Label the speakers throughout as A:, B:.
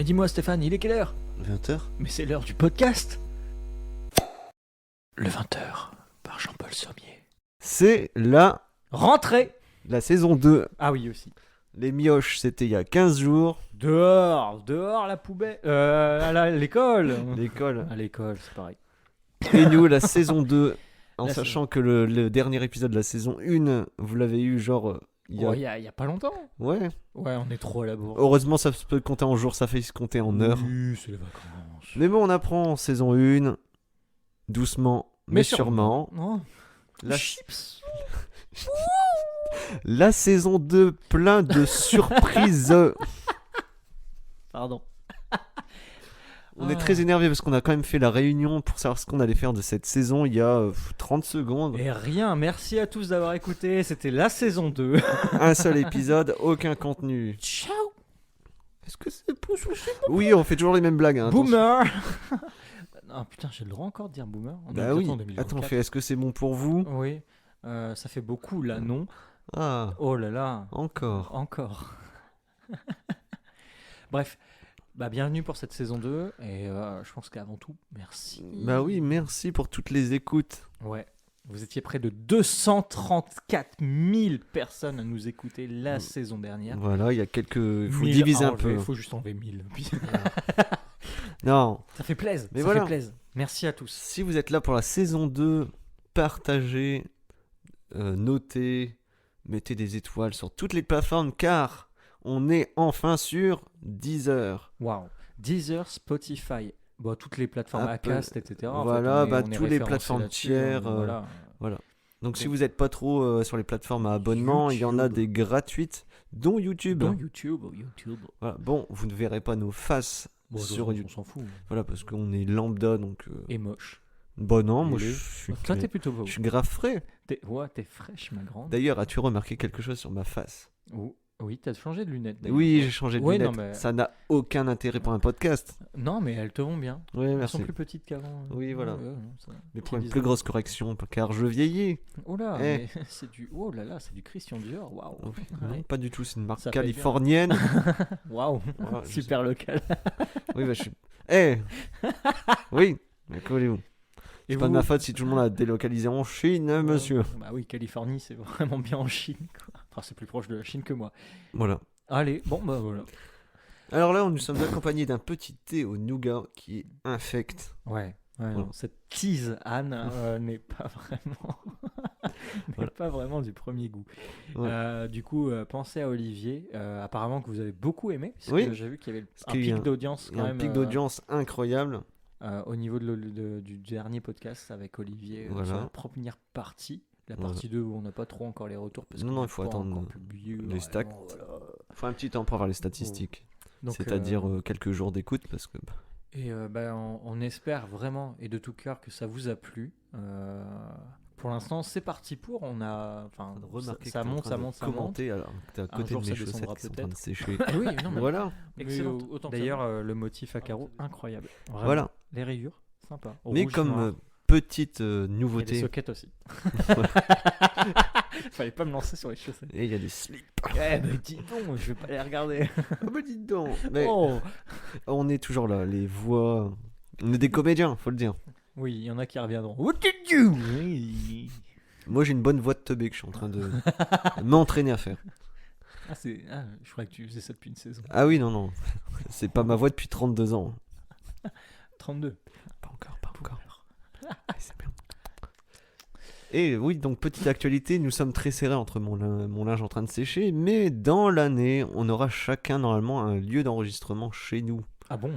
A: Et dis-moi Stéphane, il est quelle heure?
B: 20h.
A: Mais c'est l'heure du podcast. Le 20h par Jean-Paul Sommier.
B: C'est la
A: Rentrée.
B: saison 2.
A: Ah oui aussi.
B: Les mioches, c'était il y a 15 jours.
A: Dehors la poubelle. À l'école.
B: L'école.
A: À l'école, c'est pareil.
B: Et nous, la saison 2, en
A: La
B: sachant que le dernier épisode de la saison 1, vous l'avez eu genre...
A: Il y a pas longtemps.
B: Ouais.
A: Ouais, on est trop à la bourre.
B: Heureusement, ça se peut compter en jours, ça fait se compter en heures.
A: Oui, c'est les vacances.
B: Mais bon, on apprend en saison 1, doucement, mais sûrement.
A: Oh.
B: La,
A: Chips.
B: la saison 2, plein de surprises.
A: Pardon.
B: On est très énervé parce qu'on a quand même fait la réunion pour savoir ce qu'on allait faire de cette saison il y a 30 secondes.
A: Et rien, merci à tous d'avoir écouté. C'était la saison 2.
B: Un seul épisode, aucun contenu.
A: Ciao.
B: Est-ce que c'est pouce ou c'est Oui, on fait toujours les mêmes blagues. Hein,
A: Boomer. Ah putain, j'ai le droit encore de dire boomer. On est
B: Bah
A: bientôt
B: oui.
A: en 2024.
B: Attends, on fait est-ce que c'est bon pour vous?
A: Oui, ça fait beaucoup là, non?
B: Ah,
A: Oh là là,
B: encore.
A: encore. Bref, bienvenue pour cette saison 2 et je pense qu'avant tout, merci.
B: Bah oui, merci pour toutes les écoutes.
A: Ouais, vous étiez près de 234 000 personnes à nous écouter la saison dernière.
B: Voilà, il y a quelques... Il faut
A: 1000
B: diviser
A: à
B: un peu.
A: Il faut juste enlever 1000.
B: Non,
A: Ça fait plaisir,
B: Mais
A: ça
B: voilà.
A: fait plaisir. Merci à tous.
B: si vous êtes là pour la saison 2, partagez, notez, mettez des étoiles sur toutes les plateformes car on est enfin sur Deezer.
A: Waouh. Deezer, Spotify, toutes les plateformes
B: Apple.
A: Acast, etc. En
B: Voilà,
A: fait, on est
B: tous les
A: référencé
B: plateformes
A: là-dessus,
B: tiers,
A: voilà.
B: Donc si
A: Donc-
B: vous n'êtes pas trop sur les plateformes à abonnement, il y en a
A: YouTube.
B: des gratuites, dont YouTube.
A: Dans YouTube.
B: Voilà. Bon, vous ne verrez pas nos faces
A: Bon,
B: sur
A: on
B: YouTube.
A: s'en fout.
B: Voilà, parce qu'on est lambda, donc...
A: Et moche.
B: Bon, non, moi
A: Et
B: je suis,
A: Toi, t'es plutôt beau.
B: je suis grave frais.
A: T'es fraîche, ma grande.
B: D'ailleurs, as-tu remarqué quelque chose sur ma face?
A: Oui, t'as changé de lunettes. d'ailleurs.
B: Oui, j'ai changé de
A: Ouais,
B: lunettes.
A: non, mais-
B: Ça n'a aucun intérêt pour un podcast.
A: Non, mais elles te vont bien.
B: Oui,
A: Elles
B: merci.
A: sont plus petites qu'avant.
B: Oui, voilà.
A: Non, ça-
B: Mais
A: petit
B: pour une
A: design.
B: plus grosse correction, car je vieillis.
A: Oh là,
B: Eh.
A: mais c'est du. Oh là là, c'est du Christian Dior. Waouh.
B: Non,
A: Ouais.
B: pas du tout, c'est une marque
A: Ça fait bien.
B: californienne.
A: Waouh.
B: Voilà, je
A: Super local.
B: Oui, bah je suis. Eh Oui, mais collez-vous.
A: Et
B: C'est pas de
A: vous
B: ma faute si tout le monde a délocalisé en Chine, monsieur.
A: Bah oui, Californie, c'est vraiment bien en Chine, quoi. Enfin, c'est plus proche de la Chine que moi.
B: Voilà.
A: Allez, bon, bah voilà.
B: Alors là, nous sommes accompagnés d'un petit thé au nougat qui est infect.
A: Ouais.
B: Voilà.
A: Non, cette tease, Anne, n'est pas vraiment. n'est
B: Voilà.
A: pas vraiment du premier goût.
B: Ouais.
A: Du coup, pensez à Olivier. Apparemment que vous avez beaucoup aimé, parce
B: Oui.
A: que j'ai vu qu'il y avait un
B: qu'il y a
A: pic d'audience
B: Il y
A: quand
B: a un
A: même.
B: pic d'audience incroyable.
A: Au niveau du dernier podcast avec Olivier
B: Voilà.
A: sur la première partie. La
B: Voilà.
A: partie 2 où on n'a pas trop encore les retours parce
B: Non,
A: qu'on
B: non,
A: n'a
B: il faut
A: pas
B: attendre
A: encore publié,
B: les
A: vraiment,
B: stats.
A: voilà.
B: Faut un petit temps pour avoir les statistiques.
A: Donc,
B: C'est-à-dire quelques jours d'écoute parce que.
A: Et on espère vraiment et de tout cœur que ça vous a plu. Pour l'instant, c'est parti pour. On a, enfin,
B: Remarquez
A: ça
B: que t'es en
A: monte,
B: train
A: ça
B: de
A: monte, ça monte.
B: commenter alors que t'es à
A: Un
B: côté
A: jour,
B: de
A: ça
B: mes chaussettes
A: descendra
B: qui sont en train de
A: peut-être.
B: sécher.
A: Oui, non, mais
B: Voilà,
A: excellent.
C: Mais autant que
A: D'ailleurs, le motif à carreaux, incroyable. Vraiment.
B: voilà.
A: Les rayures, sympa.
B: Mais
A: Rouge,
B: comme
A: noir.
B: petite
A: Et les
B: nouveauté,
A: sockets aussi. Fallait pas me lancer sur les chaussettes.
B: et il y a des slips.
A: Eh ben dis donc, je vais pas les regarder.
B: Ah bah dites donc. Mais
A: Oh.
B: on est toujours là, les voix. On est des comédiens, faut le dire.
A: Oui, il y en a qui reviendront. What did you? Oui.
B: Moi j'ai une bonne voix de teubé que je suis en train de m'entraîner à faire.
A: Je crois que tu faisais ça depuis une saison.
B: Ah oui, non, non. C'est pas ma voix depuis 32 ans.
A: 32.
B: Pas encore, pas encore. Ah, c'est bien. Et oui, donc petite actualité, nous sommes très serrés entre mon linge en train de sécher, mais dans l'année, on aura chacun normalement un lieu d'enregistrement chez nous.
A: Ah bon?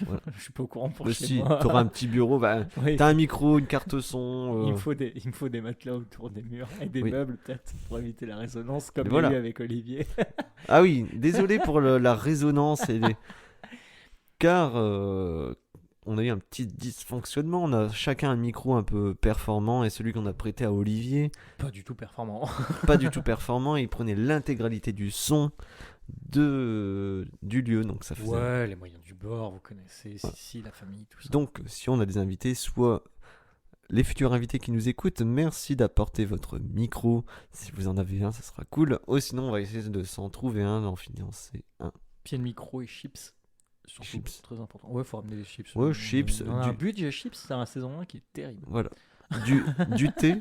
B: Voilà.
A: Je suis pas au courant pour
B: Bah
A: chez
B: si,
A: moi.
B: t'auras un petit bureau, bah,
A: Oui.
B: t'as un micro, une carte son.
A: Il me faut des matelas autour des murs et des
B: Oui.
A: meubles peut-être pour éviter la résonance comme
B: Et
A: il y a
B: voilà.
A: eu avec Olivier.
B: Ah oui, désolé pour la résonance et car on a eu un petit dysfonctionnement. On a chacun un micro un peu performant et celui qu'on a prêté à Olivier,
A: Pas du tout performant.
B: pas du tout performant. Il prenait l'intégralité du son du lieu, donc ça faisait.
A: Ouais, les moyens du bord, vous connaissez, si, la famille, tout ça.
B: Donc, si on a des invités, soit les futurs invités qui nous écoutent, merci d'apporter votre micro. Si vous en avez un, ça sera cool. Sinon, on va essayer de s'en trouver un, d'en financer un.
A: Pied de micro et chips Surtout,
B: Chips.
A: très important. Ouais, faut ramener les chips.
B: Ouais, chips,
A: On a un
B: du-
A: budget chips, c'est un saison 1 qui est terrible.
B: Voilà. Du thé.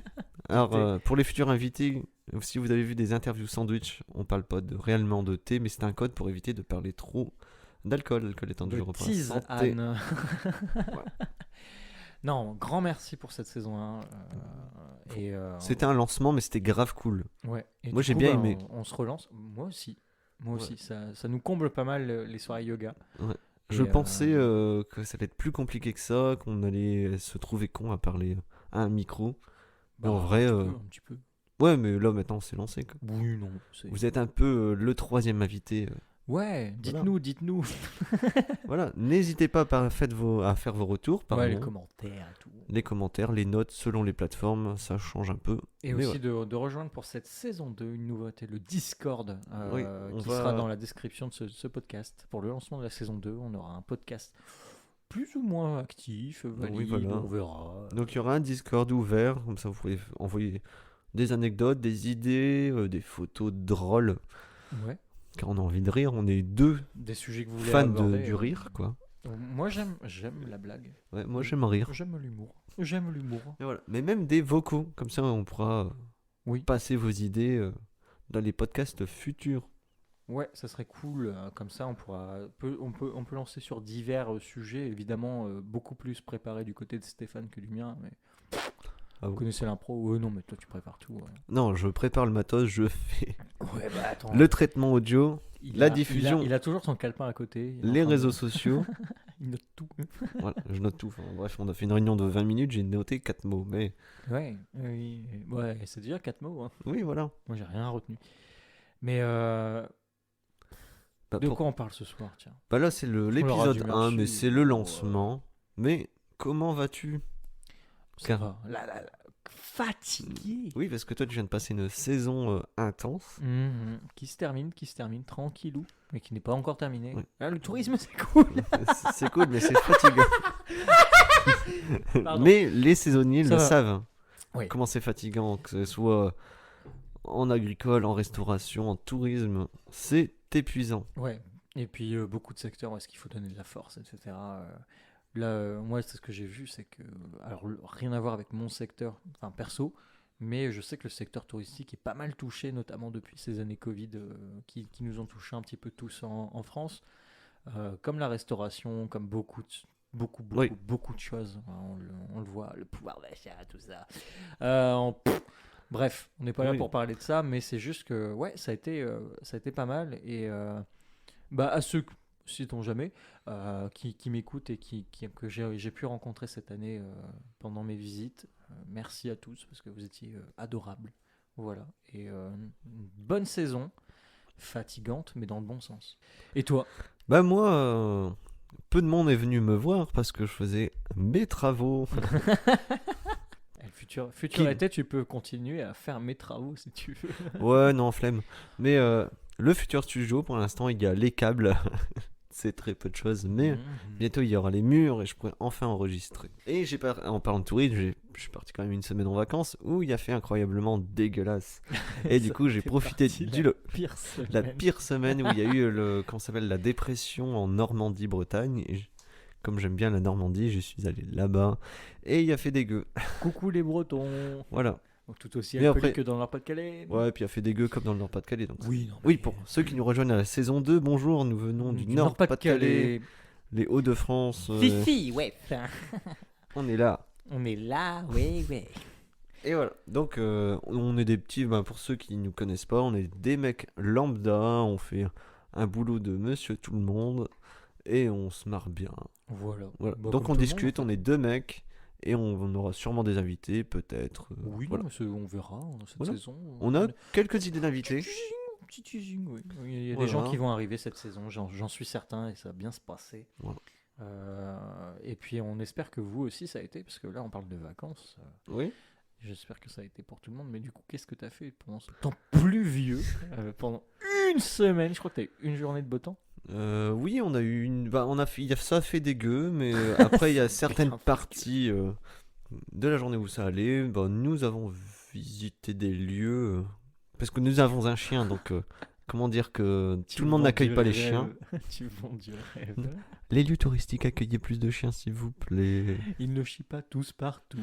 B: Alors,
A: thé.
B: pour les futurs invités, si vous avez vu des interviews sandwich, on parle pas réellement de thé, mais c'est un code pour éviter de parler trop d'alcool. L'alcool étant
A: De
B: dangereux pour la
A: tease,
B: santé.
A: Anne. Non, grand merci pour cette saison 1.
B: C'était un lancement, mais c'était grave cool.
A: Ouais. Et
B: Moi,
A: du
B: j'ai
A: coup,
B: bien
A: bah,
B: aimé.
A: On se relance. Moi aussi. Moi
B: Ouais.
A: aussi. Ça nous comble pas mal les soirées yoga.
B: Je
A: Et,
B: pensais que ça allait être plus compliqué que ça, qu'on allait se trouver con à parler à un micro. Mais en vrai,
A: un petit peu.
B: ouais, mais là maintenant c'est lancé, quoi.
A: Oui, non.
B: Vous êtes un peu le troisième invité.
A: Ouais,
B: Voilà.
A: dites-nous.
B: Voilà, n'hésitez pas à faire vos retours,
A: Ouais, les
B: pardon.
A: commentaires et tout.
B: Les commentaires, les notes selon les plateformes, ça change un peu.
A: Et
B: Mais
A: aussi de rejoindre pour cette saison 2 une nouveauté, le Discord,
B: Oui, on
A: qui
B: va-
A: sera dans la description de ce podcast. Pour le lancement de la saison 2, on aura un podcast plus ou moins actif, valide,
B: voilà.
A: on verra.
B: Donc il y aura un Discord ouvert, comme ça vous pouvez envoyer des anecdotes, des idées, des photos drôles.
A: Ouais,
B: Car on a envie de rire, on est deux
A: des sujets que vous voulez
B: fans
A: aborder.
B: du rire, quoi.
A: Moi, j'aime la blague.
B: Ouais, moi j'aime rire.
A: J'aime l'humour. J'aime l'humour.
B: Et voilà. Mais même des vocaux, comme ça on pourra
A: Oui.
B: passer vos idées dans les podcasts futurs.
A: Ouais, ça serait cool. Comme ça, on peut lancer sur divers sujets. Évidemment, beaucoup plus préparé du côté de Stéphane que du mien. Mais
B: Ah
A: vous
B: bon.
A: connaissez l'impro. Non, mais toi, tu prépares tout.
B: Non, je prépare le matos, je fais
A: Ouais, bah attends.
B: le traitement audio, la diffusion,
A: Il a toujours son calepin à côté. Il est en
B: les
A: train de-
B: réseaux sociaux.
A: Il note tout.
B: Voilà, je note tout. Enfin, bref, on a fait une réunion de 20 minutes, j'ai noté 4 mots. Mais
A: Ouais, oui. Ouais, c'est déjà 4 mots. Hein.
B: oui, voilà.
A: Moi, j'ai rien retenu. Mais
B: Bah,
A: de
B: pour-
A: quoi on parle ce soir, tiens?
B: bah là, c'est
A: aura
B: l'épisode
A: du
B: 1,
A: merci,
B: mais c'est le
A: ou,
B: lancement. Mais comment vas-tu?
A: Ça
B: Car-
A: va. Là, fatigué.
B: Oui, parce que toi, tu viens de passer une saison intense.
A: Mhm. Qui se termine, tranquillou, mais qui n'est pas encore terminé.
B: Oui.
A: Ah, le tourisme, c'est cool.
B: C'est cool, mais c'est fatigant.
A: Pardon.
B: Mais les saisonniers
A: Ça
B: le
A: va.
B: savent.
A: Oui.
B: Comment c'est fatigant, que ce soit en agricole, en restauration, en tourisme, c'est épuisant.
A: Ouais. Et puis beaucoup de secteurs où est-ce qu'il faut donner de la force, etc. Là, moi, c'est ce que j'ai vu, c'est que, alors rien à voir avec mon secteur, enfin perso, mais je sais que le secteur touristique est pas mal touché, notamment depuis ces années Covid qui nous ont touché un petit peu tous en France, comme la restauration, comme beaucoup
B: Oui.
A: de choses. On le voit, le pouvoir d'achat, tout ça. Bref, on n'est pas là
B: Oui.
A: pour parler de ça, mais c'est juste que ouais, ça a été pas mal et bah à ceux sait-on jamais qui m'écoutent et que j'ai pu rencontrer cette année pendant mes visites. Merci à tous parce que vous étiez adorables. Voilà, et une bonne saison, fatigante mais dans le bon sens. Et toi?
B: Bah moi, peu de monde est venu me voir parce que je faisais mes travaux.
A: Futur
B: Qui-
A: été, tu peux continuer à faire mes travaux si tu veux.
B: Ouais, non, flemme. Mais le futur studio, pour l'instant, il y a les câbles. C'est très peu de choses, mais
A: Mhm.
B: bientôt il y aura les murs et je pourrai enfin enregistrer. Et en parlant de tourisme, je suis parti quand même une semaine en vacances où il a fait incroyablement dégueulasse. Et du
A: Ça
B: coup, j'ai
A: fait
B: profité
A: partie de
B: du
A: la pire
B: la
A: semaine.
B: pire semaine où il y a eu comment ça s'appelle, la dépression en Normandie-Bretagne. Et comme j'aime bien la Normandie, je suis allé là-bas et il a fait dégueu.
A: Coucou les Bretons.
B: Voilà.
A: Donc, tout aussi
B: Mais
A: alcoolique
B: après-
A: que dans le Nord-Pas-de-Calais.
B: Ouais, et puis il a fait dégueu comme dans le Nord-Pas-de-Calais. Donc
A: Oui, non,
B: oui,
A: mais-
B: pour ceux qui nous rejoignent à la saison 2, bonjour, nous venons du Nord-Pas-de-Calais, les Hauts-de-France.
A: Fifi, ouais.
B: On est là.
A: On est là, ouais, ouais.
B: Et voilà, donc on est des petits, pour ceux qui nous connaissent pas, on est des mecs lambda, on fait un boulot de monsieur tout le monde et on se marre bien.
A: Voilà.
B: Voilà.
A: Bah,
B: Donc
A: comme
B: on
A: tout le
B: discute,
A: monde,
B: on est deux mecs et on aura sûrement des invités, peut-être.
A: Oui,
B: voilà.
A: non, on verra dans cette
B: Voilà.
A: saison.
B: On a quelques idées d'invités.
A: Petit teasing, oui. Il y a
B: Voilà.
A: des gens qui vont arriver cette saison, j'en suis certain, et ça va bien se passer.
B: Voilà.
A: Et puis on espère que vous aussi ça a été, parce que là on parle de vacances.
B: Oui.
A: J'espère que ça a été pour tout le monde, mais du coup, qu'est-ce que tu as fait pendant ce temps pluvieux pendant une semaine? Je crois que tu as eu une journée de beau temps.
B: Oui, on a eu ça a fait dégueu, mais après il y a certaines
A: Putain,
B: parties de la journée où ça allait. Nous avons visité des lieux parce que nous avons un chien, donc comment dire que
A: Tu
B: tout le monde
A: vends
B: n'accueille
A: du
B: pas les
A: rêve.
B: chiens.
A: Tu vends du rêve.
B: Les lieux touristiques, accueillez plus de chiens, s'il vous plaît.
A: Ils ne chient pas tous partout.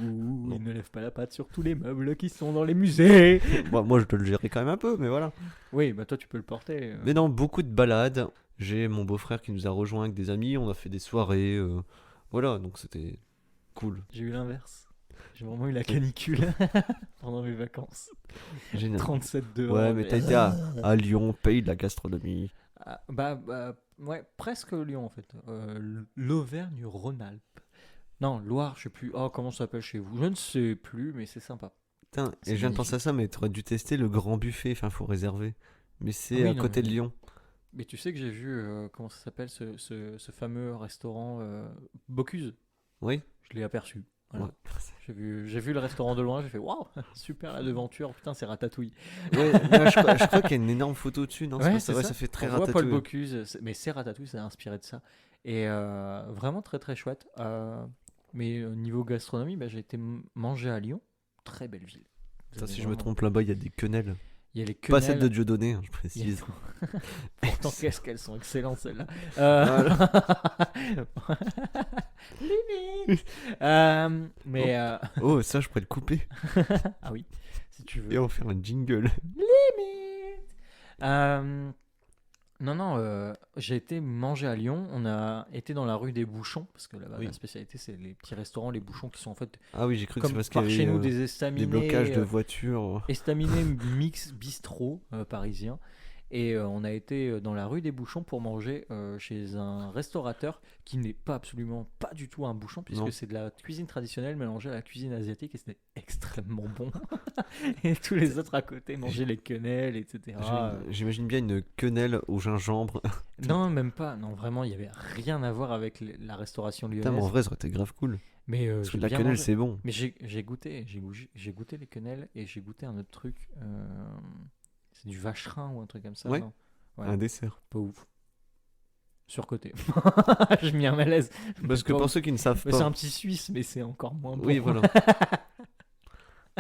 A: Ils ne lèvent pas la patte sur tous les meubles qui sont dans les musées.
B: Moi, je dois le gérer quand même un peu, mais voilà.
A: Oui, bah toi, tu peux le porter.
B: Mais non, beaucoup de balades. J'ai mon beau-frère qui nous a rejoint avec des amis. On a fait des soirées. Voilà, donc c'était cool.
A: J'ai eu l'inverse. J'ai vraiment eu la canicule pendant mes vacances.
B: Génial.
A: 37 dehors.
B: Ouais, mais t'as été à Lyon, pays de la gastronomie.
A: Ah, ouais, presque Lyon en fait. L'Auvergne-Rhône-Alpes. Non, Loire, je sais plus. Oh, comment ça s'appelle chez vous? Je ne sais plus, mais c'est sympa.
B: Putain,
A: C'est
B: et je viens de penser à
A: magnifique.
B: ça, mais t'aurais dû tester le grand buffet. Enfin, faut réserver. Mais c'est
A: Oui,
B: à
A: non,
B: côté de
A: mais,
B: Lyon.
A: mais tu sais que j'ai vu, comment ça s'appelle, ce fameux restaurant Bocuse.
B: Oui.
A: Je l'ai aperçu. Voilà.
B: Ouais.
A: J'ai vu le restaurant de loin, j'ai fait waouh, super la devanture, putain, c'est Ratatouille.
B: Ouais, mais je crois qu'il y a une énorme photo dessus, non? C'est
A: Ouais,
B: pas
A: c'est
B: ça, ouais,
A: ça.
B: ça fait très
A: On voit Paul
B: ratatouille.
A: Bocuse, mais c'est Ratatouille, c'est inspiré de ça. Et vraiment très très chouette. Mais niveau gastronomie, bah, j'ai été manger à Lyon, très belle ville. Vous
B: Ça,
A: avez
B: si je me
A: vraiment-
B: trompe là-bas, il y a des quenelles.
A: Il y a les
B: Pas celle de
A: quenelles.
B: Dieudonné, hein, je
A: il y a-
B: précise.
A: Pourtant, qu'est-ce qu'elles sont excellentes celles-là. Limite. Mais
B: Oh, ça, je pourrais le couper
A: ah oui, si tu veux.
B: et en faire un jingle.
A: Limite. Non, j'ai été manger à Lyon. On a été dans la rue des Bouchons, parce que là-bas,
B: Oui.
A: la spécialité, c'est les petits restaurants, les bouchons qui sont en fait
B: Ah oui, j'ai cru que c'est
A: comme
B: parce qu'il y
A: par chez
B: avait
A: nous des
B: des
A: estaminets,
B: blocages de voitures.
A: estaminets mix bistrot parisiens. Et on a été dans la rue des Bouchons pour manger chez un restaurateur qui n'est pas absolument pas du tout un bouchon,
B: Non.
A: puisque c'est de la cuisine traditionnelle mélangée à la cuisine asiatique et c'était extrêmement bon. Et tous les autres à côté mangeaient les quenelles, etc.
B: J'imagine bien une quenelle au gingembre.
A: Non, même pas. Non, vraiment, il n'y avait rien à voir avec la restauration
B: Putain, mais en
A: lyonnaise.
B: vrai, ça aurait été grave cool.
A: Mais
B: Parce que
A: j'ai
B: la
A: bien
B: quenelle,
A: mangé.
B: c'est bon.
A: Mais j'ai goûté les quenelles et j'ai goûté un autre truc. C'est du vacherin ou un truc comme ça.
B: Ouais.
A: Non ouais,
B: Un dessert.
A: pas ouf. Surcoté. Je mis un malaise.
B: Parce que
A: Pas
B: pour
A: ouf.
B: ceux qui ne savent
A: Mais c'est
B: pas.
A: un petit suisse, mais c'est encore moins bon.
B: Oui, voilà.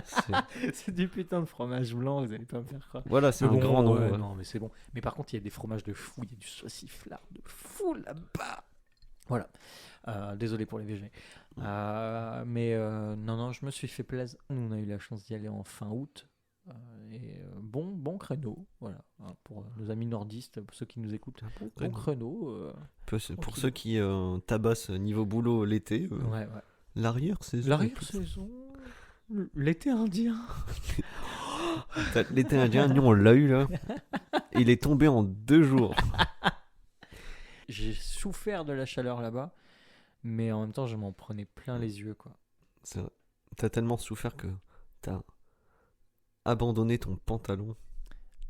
B: C'est-
A: C'est du putain de fromage blanc, vous allez pas me faire croire.
B: Voilà, c'est
A: Mais
B: un
A: bon,
B: grand nom.
A: ouais,
B: ouais.
A: non, mais c'est bon. Mais par contre, il y a des fromages de fou, il y a du sauciflard de fou là-bas. Voilà. Désolé pour les VG. Non, je me suis fait plaisir. Nous, on a eu la chance d'y aller en fin août. Bon créneau, voilà. Pour nos amis nordistes, pour ceux qui nous écoutent. Bon créneau.
B: Pour
A: tranquille.
B: ceux qui tabassent niveau boulot l'été,
A: Ouais.
B: l'arrière-saison.
A: L'arrière-saison. L'été indien.
B: L'été indien, nous on l'a eu là. Il est tombé en 2 jours.
A: J'ai souffert de la chaleur là-bas, mais en même temps, je m'en prenais plein les yeux, quoi.
B: C'est vrai. T'as tellement souffert que t'as abandonné ton pantalon.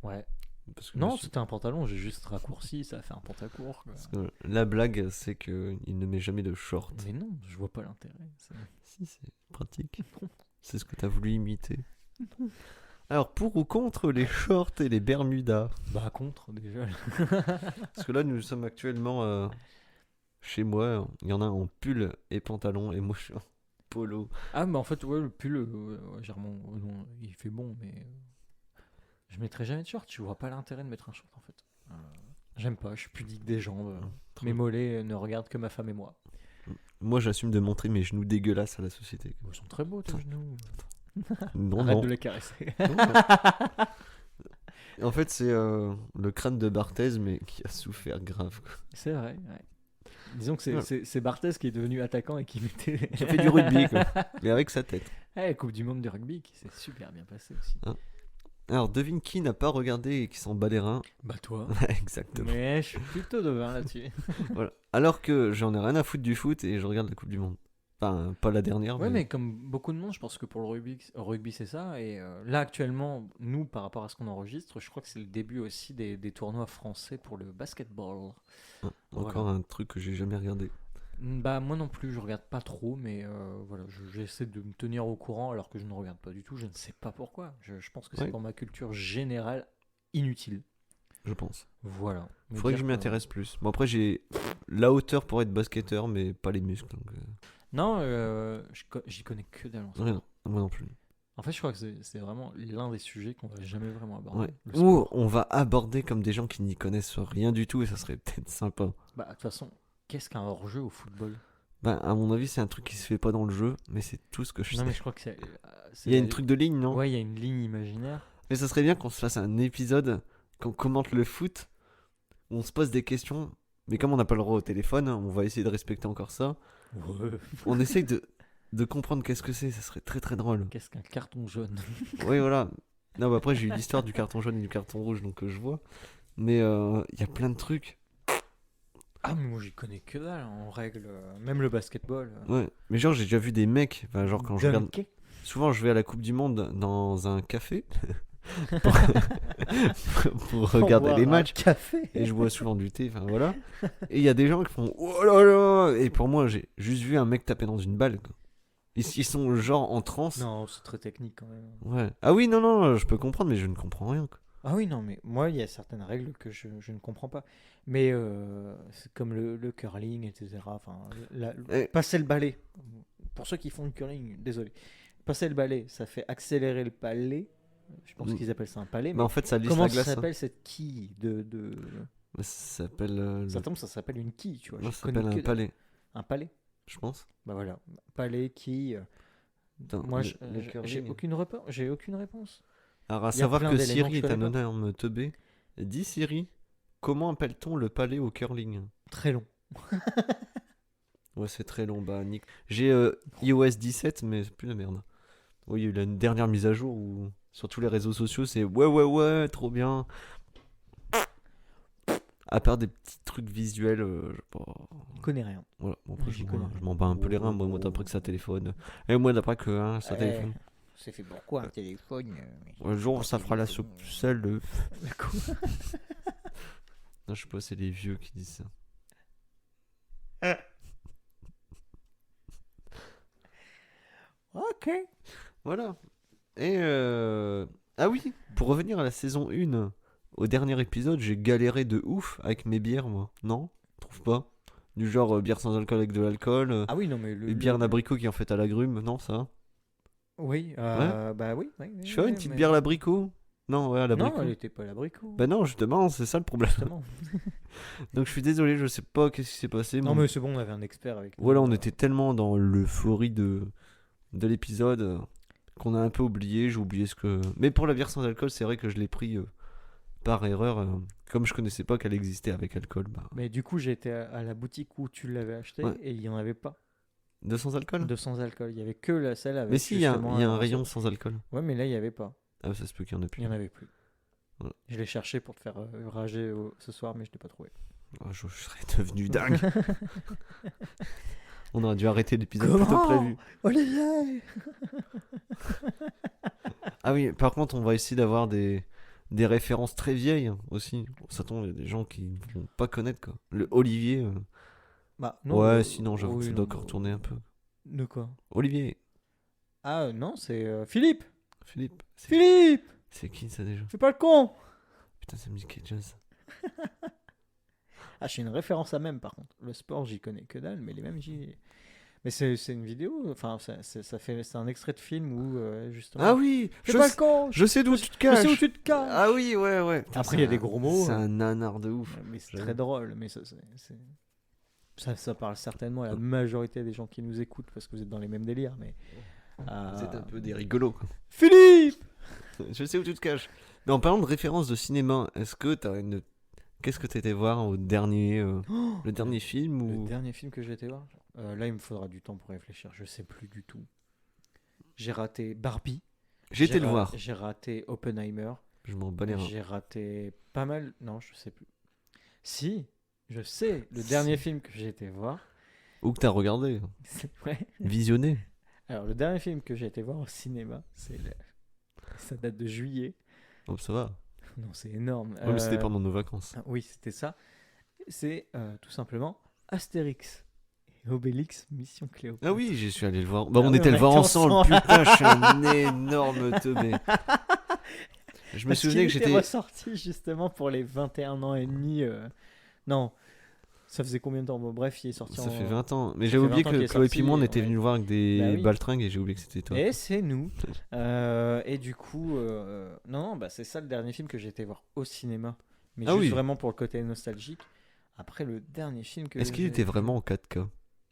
A: Ouais.
B: Parce que,
A: Non, c'était un pantalon, j'ai juste raccourci, ça a fait un pantacourt. Quoi.
B: parce que la blague, c'est que il ne met jamais de short.
A: Mais non, je vois pas l'intérêt.
B: Si, c'est pratique. C'est ce que t'as voulu imiter. Alors, pour ou contre les shorts et les bermudas?
A: Bah, contre, déjà.
B: Parce que là, nous sommes actuellement chez moi. Il y en a en pull et pantalon, et moi je suis en polo.
A: Ah, mais en fait, ouais, le pull, non, il fait bon, mais je mettrai jamais de short. Je vois pas l'intérêt de mettre un short, en fait. J'aime pas, je suis pudique des jambes.
B: Trop
A: Mes mollets ne regardent que ma femme et moi.
B: Moi, j'assume de montrer mes genoux dégueulasses à la société.
A: Ils sont très beaux, tes genoux.
B: Non,
A: Arrête
B: non.
A: de les caresser.
B: Non, non. En fait, c'est le crâne de Barthez, mais qui a souffert grave. Quoi.
A: C'est vrai, ouais. Disons que
B: Ouais.
A: c'est Barthez qui est devenu attaquant et qui mettait.
B: Qui a fait du rugby, quoi. Mais avec sa tête.
A: Coupe du monde de rugby qui s'est super bien passée aussi.
B: Alors, devine qui n'a pas regardé et qui s'en bat les reins.
A: Bah toi.
B: Exactement.
A: Mais je suis plutôt devin là-dessus.
B: Voilà. Alors que j'en ai rien à foutre du foot et je regarde la Coupe du Monde. Enfin, pas la dernière.
A: Ouais, mais comme beaucoup de monde, je pense que pour le rugby c'est ça. Et là, actuellement, nous, par rapport à ce qu'on enregistre, je crois que c'est le début aussi des tournois français pour le basketball.
B: Encore
A: Voilà.
B: un truc que j'ai jamais regardé.
A: Bah, moi non plus, je regarde pas trop, mais voilà, j'essaie de me tenir au courant alors que je ne regarde pas du tout. Je ne sais pas pourquoi. Je pense que c'est
B: Ouais.
A: pour ma culture générale inutile.
B: Je pense.
A: Voilà.
B: Il faudrait que je m'y intéresse plus. Bon, après, j'ai la hauteur pour être basketteur, mais pas les muscles. Donc,
A: Non, j'y connais que dalle. en fait.
B: rien. Moi non plus.
A: En fait, je crois que c'est vraiment l'un des sujets qu'on va jamais vraiment aborder.
B: Ouais.
A: Le
B: Ou
A: sport.
B: on va aborder comme des gens qui n'y connaissent rien du tout et ça serait peut-être sympa.
A: Bah, de toute façon, qu'est-ce qu'un hors-jeu au football?
B: Ben, à mon avis, c'est un truc qui se fait pas dans le jeu, mais c'est tout ce que je
A: Non,
B: sais.
A: mais je crois que c'est
B: Il y a une truc de ligne, non?
A: Ouais, il y a une ligne imaginaire.
B: Mais ça serait bien qu'on se fasse un épisode, qu'on commente le foot, où on se pose des questions. Mais comme on n'a pas le droit au téléphone, on va essayer de respecter encore ça.
A: Ouais.
B: On essaye de comprendre qu'est-ce que c'est, ça serait très très drôle.
A: Qu'est-ce qu'un carton jaune?
B: Oui, voilà. Non, bah après, j'ai eu l'histoire du carton jaune et du carton rouge, donc je vois. Mais il y a plein de trucs.
A: Ah, mais moi, j'y connais que dalle en règle. Même le basketball.
B: Ouais. Mais genre, j'ai déjà vu des mecs, enfin, genre quand je regarde.
A: Dunker.
B: Souvent, je vais à la Coupe du Monde dans un café pour, pour regarder
A: Boire
B: les
A: un
B: matchs.
A: café.
B: Et je bois souvent du thé, enfin voilà. Et il y a des gens qui font oh là là. Et pour moi, j'ai juste vu un mec taper dans une balle, quoi. Ils sont genre en transe.
A: Non, c'est très technique quand même.
B: Ouais. Ah oui, non, non, je peux comprendre, mais je ne comprends rien, quoi.
A: Ah oui, non, mais moi, il y a certaines règles que je ne comprends pas. Mais c'est comme le curling, etc. Enfin,
B: Eh,
A: passer le balai. Pour ceux qui font le curling, désolé. Passer le balai, ça fait accélérer le palais. Je pense
B: Mm.
A: qu'ils appellent ça un palais.
B: mais
A: Mais
B: en fait, ça lisse
A: comment
B: la
A: ça
B: glace, hein.
A: s'appelle cette quille
B: Mais ça s'appelle
A: Ça tombe, ça s'appelle une quille, tu vois.
B: non,
A: Je
B: ça
A: connais
B: s'appelle un
A: que dalle.
B: palais,
A: Un palais.
B: je pense.
A: Bah voilà. Palais, quille.
B: Attends,
A: Moi,
B: le
A: j'ai
B: curling.
A: j'ai aucune réponse.
B: Alors, à
A: Il y a
B: savoir
A: plein
B: que
A: d'éléments que
B: Siri
A: je
B: est un
A: connais pas.
B: énorme teubé. Dis Siri, comment appelle-t-on le palais au curling?
A: Très long.
B: Ouais, c'est très long, bah Nick. J'ai iOS 17, mais c'est plus la merde. Oui, il y a eu la dernière mise à jour où sur tous les réseaux sociaux, c'est ouais, ouais, ouais, trop bien. À part des petits trucs visuels, je sais pas.
A: Je connais rien.
B: Voilà, bon, après,
A: J'y
B: je
A: connais
B: m'en
A: rien.
B: je m'en bats un peu les reins. Moi, d'après que ça téléphone. Et moi, d'après que ça téléphone.
A: C'est fait pour quoi un téléphone
B: Un jour, ça fera la soupe seule.
A: Quoi?
B: Non, je sais pas, c'est les vieux qui disent ça.
A: Ok.
B: Voilà. Et ah oui, pour revenir à la saison 1, au dernier épisode, j'ai galéré de ouf avec mes bières, moi. Non? Trouve pas? Du genre bière sans alcool avec de l'alcool,
A: Ah oui, non, mais
B: et bière d'abricot qui est en fait à l'agrume, non ça?
A: Oui, bah oui.
B: Je fais une petite bière à l'abricot? Non, ouais, à l'abricot.
A: Non, elle était pas à l'abricot.
B: Bah non, justement, c'est ça le problème.
A: Justement.
B: Donc je suis désolé, je sais pas qu'est-ce qui s'est passé.
A: Non,
B: mon-
A: mais c'est bon, on avait un expert avec nous.
B: Voilà, on était tellement dans l'euphorie de l'épisode qu'on a un peu oublié. J'ai oublié ce que. Mais pour la bière sans alcool, c'est vrai que je l'ai pris par erreur. Comme je connaissais pas qu'elle existait avec alcool. Bah...
A: Mais du coup, j'ai été à la boutique où tu l'avais acheté
B: Ouais.
A: et il y en avait pas
B: De sans alcool?
A: de sans alcool. Il y avait que celle avec.
B: Mais si, il y a
A: justement
B: un rayon sans alcool.
A: Ouais, mais là, il y avait pas.
B: Ah, ça se peut qu'il y en ait plus.
A: Il y en avait plus.
B: Ouais.
A: Je l'ai cherché pour te faire rager ce soir, mais je l'ai pas trouvé.
B: Oh, je serais devenu dingue. On aurait dû arrêter l'épisode plus tôt
A: Comment
B: prévu.
A: Olivier
B: Ah oui, par contre, on va essayer d'avoir des références très vieilles aussi. Ça tombe, il y a des gens qui ne vont pas connaître quoi. Le Olivier.
A: Bah, non.
B: Ouais, sinon j'avoue que
A: oui,
B: ça
A: non,
B: doit encore retourner un peu.
A: De quoi
B: Olivier,
A: Ah non, c'est Philippe.
B: Philippe.
A: Philippe
B: C'est qui ça déjà?
A: Fais pas le con.
B: Putain, ça me dit quelque chose.
A: Ah, j'ai une référence à même par contre. Le sport, j'y connais que dalle, mais les mêmes, j'y. Mais c'est une vidéo, enfin, c'est un extrait de film où justement.
B: Ah oui,
A: Fais pas le con.
B: je sais d'où tu te
A: Je
B: caches.
A: sais où tu te caches.
B: Ah oui, ouais, ouais. Putain,
A: Après, il y a des gros mots.
B: C'est un nanar de ouf.
A: Ouais, mais c'est
B: J'avoue.
A: très drôle. Mais ça parle certainement à la majorité des gens qui nous écoutent parce que vous êtes dans les mêmes délires. Mais
B: Vous êtes un peu des rigolos quoi.
A: Philippe.
B: Je sais où tu te caches. Mais en parlant de références de cinéma, est-ce que t'as une. Qu'est-ce que t'étais voir au dernier. Le dernier film
A: Le
B: ou.
A: dernier film que j'ai été voir. Là, il me faudra du temps pour réfléchir. Je sais plus du tout. J'ai raté Barbie.
B: J'ai été le voir.
A: J'ai raté Oppenheimer.
B: Je m'en bats les reins.
A: J'ai raté pas mal. Non, je sais plus. Si, je sais. Le dernier film que j'ai été voir.
B: Ou que t'as regardé.
A: Ouais.
B: Visionné.
A: Alors, le dernier film que j'ai été voir au cinéma, ça date de juillet.
B: Oh, ça va.
A: Non, c'est énorme.
B: Ouais, mais c'était pendant nos vacances.
A: Oui, c'était ça. C'est tout simplement Astérix et Obélix Mission Cléopâtre.
B: Ah oui, j'y suis allé le voir. Bah,
A: Ah
B: on
A: oui,
B: était
A: on
B: le
A: a
B: voir
A: été
B: ensemble.
A: ensemble.
B: Putain, je suis un énorme teubé. Je me
A: Parce
B: souvenais que
A: qu'il était
B: j'étais.
A: ressorti justement pour les 21 ans et demi. Non, Ça faisait combien de temps? Bon, bref, il est sorti
B: Ça
A: en...
B: fait 20 ans. Mais
A: Ça
B: j'ai
A: fait
B: oublié
A: 20 ans
B: que
A: qu'il est
B: Chloé
A: sorti,
B: Pimon était
A: ouais.
B: venue le voir avec des
A: Bah oui.
B: baltringues et j'ai oublié que c'était toi.
A: Et c'est nous. Et du coup, non, bah c'est ça le dernier film que j'ai été voir au cinéma. Mais
B: Ah
A: juste
B: oui.
A: vraiment pour le côté nostalgique. Après, le dernier film que
B: Est-ce qu'il
A: j'ai
B: était
A: vu-
B: vraiment en 4K?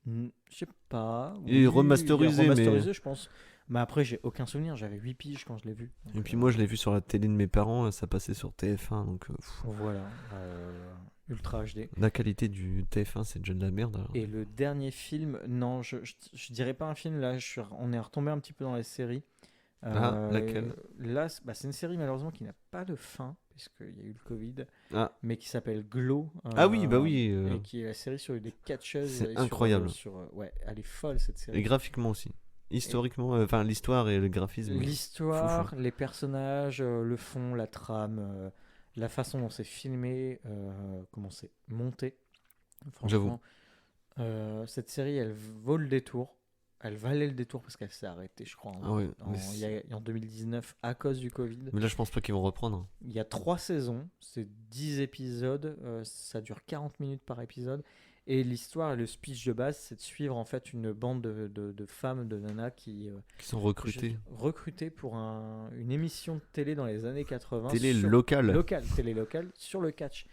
A: Je sais pas.
B: Il est remasterisé,
A: remasterisé, je pense. Mais après, j'ai aucun souvenir. J'avais 8 piges quand je l'ai vu.
B: Et
A: Donc,
B: puis moi, je l'ai vu sur la télé de mes parents, ça passait sur TF1, donc
A: voilà. Ultra HD.
B: la qualité du TF1, c'est déjà de la merde. Alors.
A: Et le dernier film, non, je dirais pas un film. Là, on est retombé un petit peu dans les séries.
B: Laquelle?
A: Là, c'est une série malheureusement qui n'a pas de fin, puisqu'il y a eu le Covid,
B: Ah.
A: mais qui s'appelle Glow.
B: Ah oui, bah oui.
A: Et qui est la série sur des catcheuses.
B: C'est
A: et
B: incroyable.
A: Ouais, elle est folle cette série.
B: Et graphiquement aussi. Historiquement, enfin l'histoire et le graphisme.
A: L'histoire,
B: fou.
A: les personnages, le fond, la trame, la façon dont c'est filmé, comment c'est monté. Franchement, cette série, elle vaut le détour. Elle valait le détour parce qu'elle s'est arrêtée, je crois, en 2019 à cause du Covid.
B: Mais là, je pense pas qu'ils vont reprendre.
A: Il y a 3 saisons, c'est 10 épisodes, ça dure 40 minutes par épisode. Et l'histoire et le speech de base, c'est de suivre en fait une bande de femmes, de nanas qui
B: sont recrutées.
A: Recrutées pour une émission de télé dans les années 80.
B: Télé locale.
A: Télé locale sur le catch.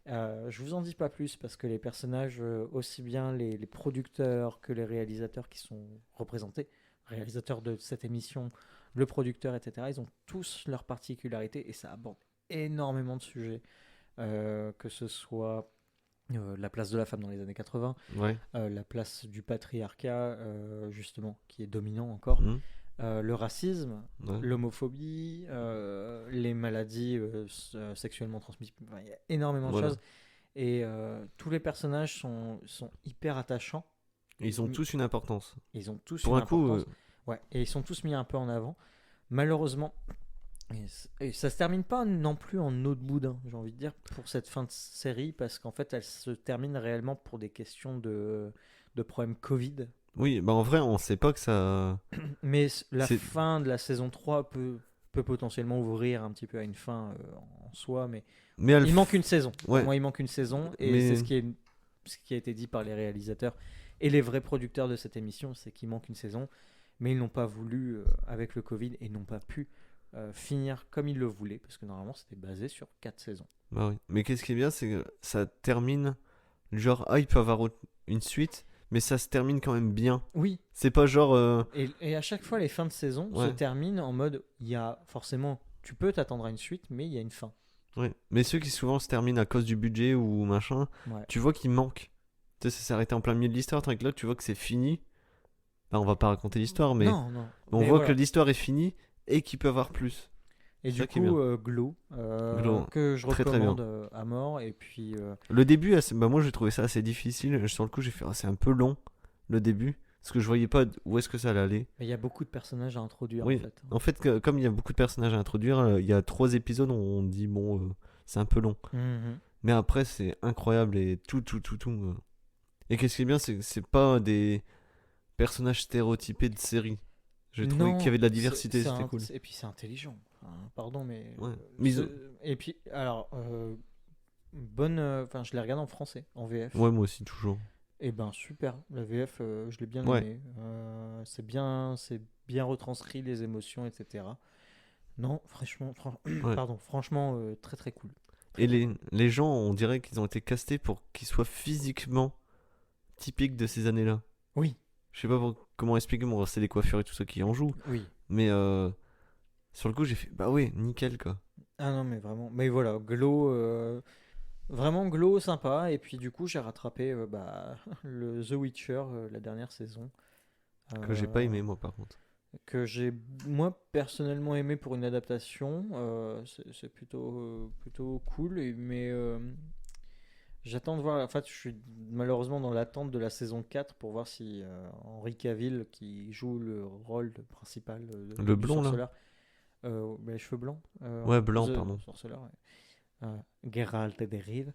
A: Je vous en dis pas plus parce que les personnages, aussi bien les producteurs que les réalisateurs qui sont représentés, réalisateurs de cette émission, le producteur, etc., ils ont tous leurs particularités et ça aborde énormément de sujets, que ce soit la place de la femme dans les années 80,
B: Ouais.
A: la place du patriarcat, justement, qui est dominant encore, le racisme,
B: Ouais.
A: l'homophobie, les maladies sexuellement transmissibles. Enfin, il y a énormément de choses. Et tous les personnages sont hyper attachants.
B: Et ils ont tous une importance.
A: Ils ont tous
B: Pour
A: une
B: un coup,
A: importance. Ouais, et ils sont tous mis un peu en avant. Malheureusement, et ça se termine pas non plus en eau de boudin, j'ai envie de dire, pour cette fin de série, parce qu'en fait, elle se termine réellement pour des questions de problèmes Covid.
B: Oui, bah en vrai, on sait pas que ça.
A: Mais la fin de la saison 3 peut potentiellement ouvrir un petit peu à une fin en soi, mais il manque une saison.
B: Ouais.
A: Moi, il manque une saison, et c'est ce qui a été dit par les réalisateurs et les vrais producteurs de cette émission, c'est qu'il manque une saison, mais ils n'ont pas voulu, avec le Covid, et n'ont pas pu finir comme ils le voulaient, parce que normalement, c'était basé sur 4 saisons.
B: Bah oui. Mais qu'est-ce qui est bien, c'est que ça termine, genre, il peut avoir une suite, mais ça se termine quand même bien.
A: Oui.
B: C'est pas genre...
A: Et à chaque fois, les fins de saison se terminent en mode, il y a forcément, tu peux t'attendre à une suite, mais il y a une fin.
B: Oui, mais ceux qui souvent se terminent à cause du budget ou machin, tu vois qu'il manque. Tu sais, ça s'est arrêté en plein milieu de l'histoire, tandis que là, tu vois que c'est fini. Bah, on va pas raconter l'histoire, mais on voit que l'histoire est finie et qu'il peut avoir plus.
A: Et du coup, Glow, que je recommande à mort. Et puis,
B: le début, moi j'ai trouvé ça assez difficile. Sur le coup, j'ai fait, c'est un peu long, le début. Parce que je voyais pas où est-ce que ça allait aller.
A: Mais il y a beaucoup de personnages à introduire,
B: oui.
A: en fait.
B: En fait, comme il y a beaucoup de personnages à introduire, il y a 3 épisodes où on dit, bon, c'est un peu long. Mais après, c'est incroyable et tout. Et qu'est-ce qui est bien, c'est que c'est pas des personnages stéréotypés de série. J'ai trouvé qu'il y avait de la diversité, c'était cool.
A: Et puis c'est intelligent. Enfin, pardon, mais.
B: Ouais.
A: Et puis, alors, enfin, je les regarde en français, en VF.
B: Ouais, moi aussi, toujours.
A: Et ben super, la VF, je l'ai bien aimé. C'est bien retranscrit les émotions, etc. Non, franchement, franchement, très très cool.
B: Et les gens, on dirait qu'ils ont été castés pour qu'ils soient physiquement typiques de ces années-là.
A: Oui.
B: Je sais pas comment expliquer, bon, c'est les coiffures et tout ça qui en jouent.
A: Oui.
B: Mais sur le coup, j'ai fait, bah oui, nickel quoi.
A: Ah non, mais vraiment. Mais voilà, Glow, vraiment Glow sympa. Et puis du coup, j'ai rattrapé le The Witcher, la dernière saison.
B: Que j'ai pas aimé, moi, par contre.
A: Que j'ai, moi, personnellement aimé pour une adaptation. C'est plutôt cool. Mais j'attends de voir. En fait, je suis malheureusement dans l'attente de la saison 4 pour voir si Henry Cavill, qui joue le rôle principal
B: le blond,
A: là, les cheveux blancs.
B: Ouais, blanc, pardon.
A: Sorceleur, ouais. Geralt de Rive.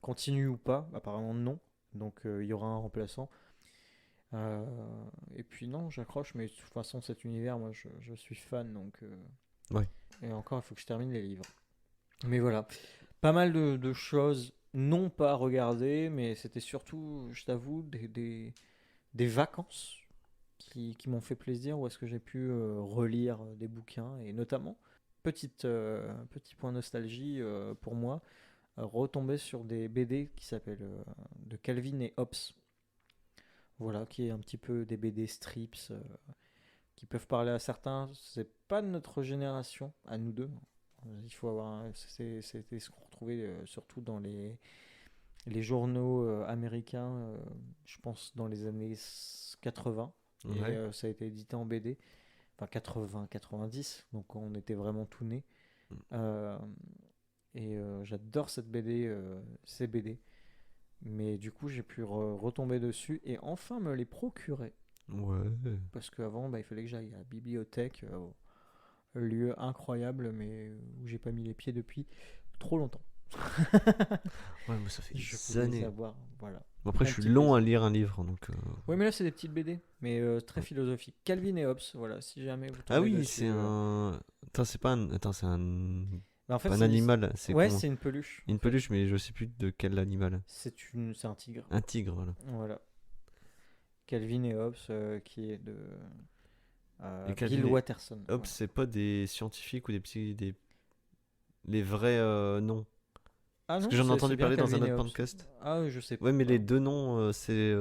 A: Continue ou pas? Apparemment non. Donc il y aura un remplaçant. Et puis non, j'accroche, mais de toute façon cet univers, moi je suis fan, donc
B: ouais.
A: Et encore il faut que je termine les livres. Mais voilà, pas mal de choses non pas regarder, mais c'était surtout, je t'avoue, des vacances qui m'ont fait plaisir, où est-ce que j'ai pu relire des bouquins, et notamment, petit point nostalgie pour moi, retomber sur des BD qui s'appellent de Calvin et Hobbes, voilà, qui est un petit peu des BD strips qui peuvent parler à certains. C'est pas de notre génération, à nous deux. Il faut avoir, c'était ce qu'on retrouvait surtout dans les journaux américains, je pense dans les années 80, et
B: Ouais.
A: ça a été édité en BD, enfin 80, 90, donc on était vraiment tout nés. Euh, J'adore cette BD, ces BD, mais du coup j'ai pu retomber dessus et enfin me les procurer,
B: Ouais.
A: parce qu'avant bah, il fallait que j'aille à la bibliothèque, lieu incroyable, mais où j'ai pas mis les pieds depuis trop longtemps.
B: Ouais, moi ça fait
A: Je
B: des
A: voulais
B: années.
A: savoir, voilà.
B: Bon, après,
A: Mon
B: je suis
A: petit
B: long à
A: plaisir.
B: lire un livre, donc.
A: Oui, mais là, c'est des petites BD, mais très philosophiques. Calvin et Hobbes, voilà, si jamais vous
B: Ah
A: tombez
B: oui, c'est
A: dessus.
B: un. Attends, c'est pas un. Attends, c'est un.
A: Bah, en fait,
B: Pas un
A: c'est
B: animal, c'est
A: ouais,
B: comment?
A: c'est une peluche, en
B: Une
A: fait.
B: peluche, mais je sais plus de quel animal.
A: C'est un tigre.
B: Un tigre, voilà.
A: Voilà. Calvin et Hobbes, qui est de
B: Et
A: Bill
B: Calvin et
A: Watterson.
B: Hobbes,
A: Voilà.
B: c'est pas des scientifiques ou des petits. Les vrais noms.
A: Ah
B: Parce que
A: non,
B: j'en ai
A: c'est
B: entendu
A: bien
B: parler dans un
A: Calvin et
B: autre
A: Hobbes.
B: podcast.
A: Ah, je sais
B: Ouais, mais les
A: pas.
B: deux noms, c'est.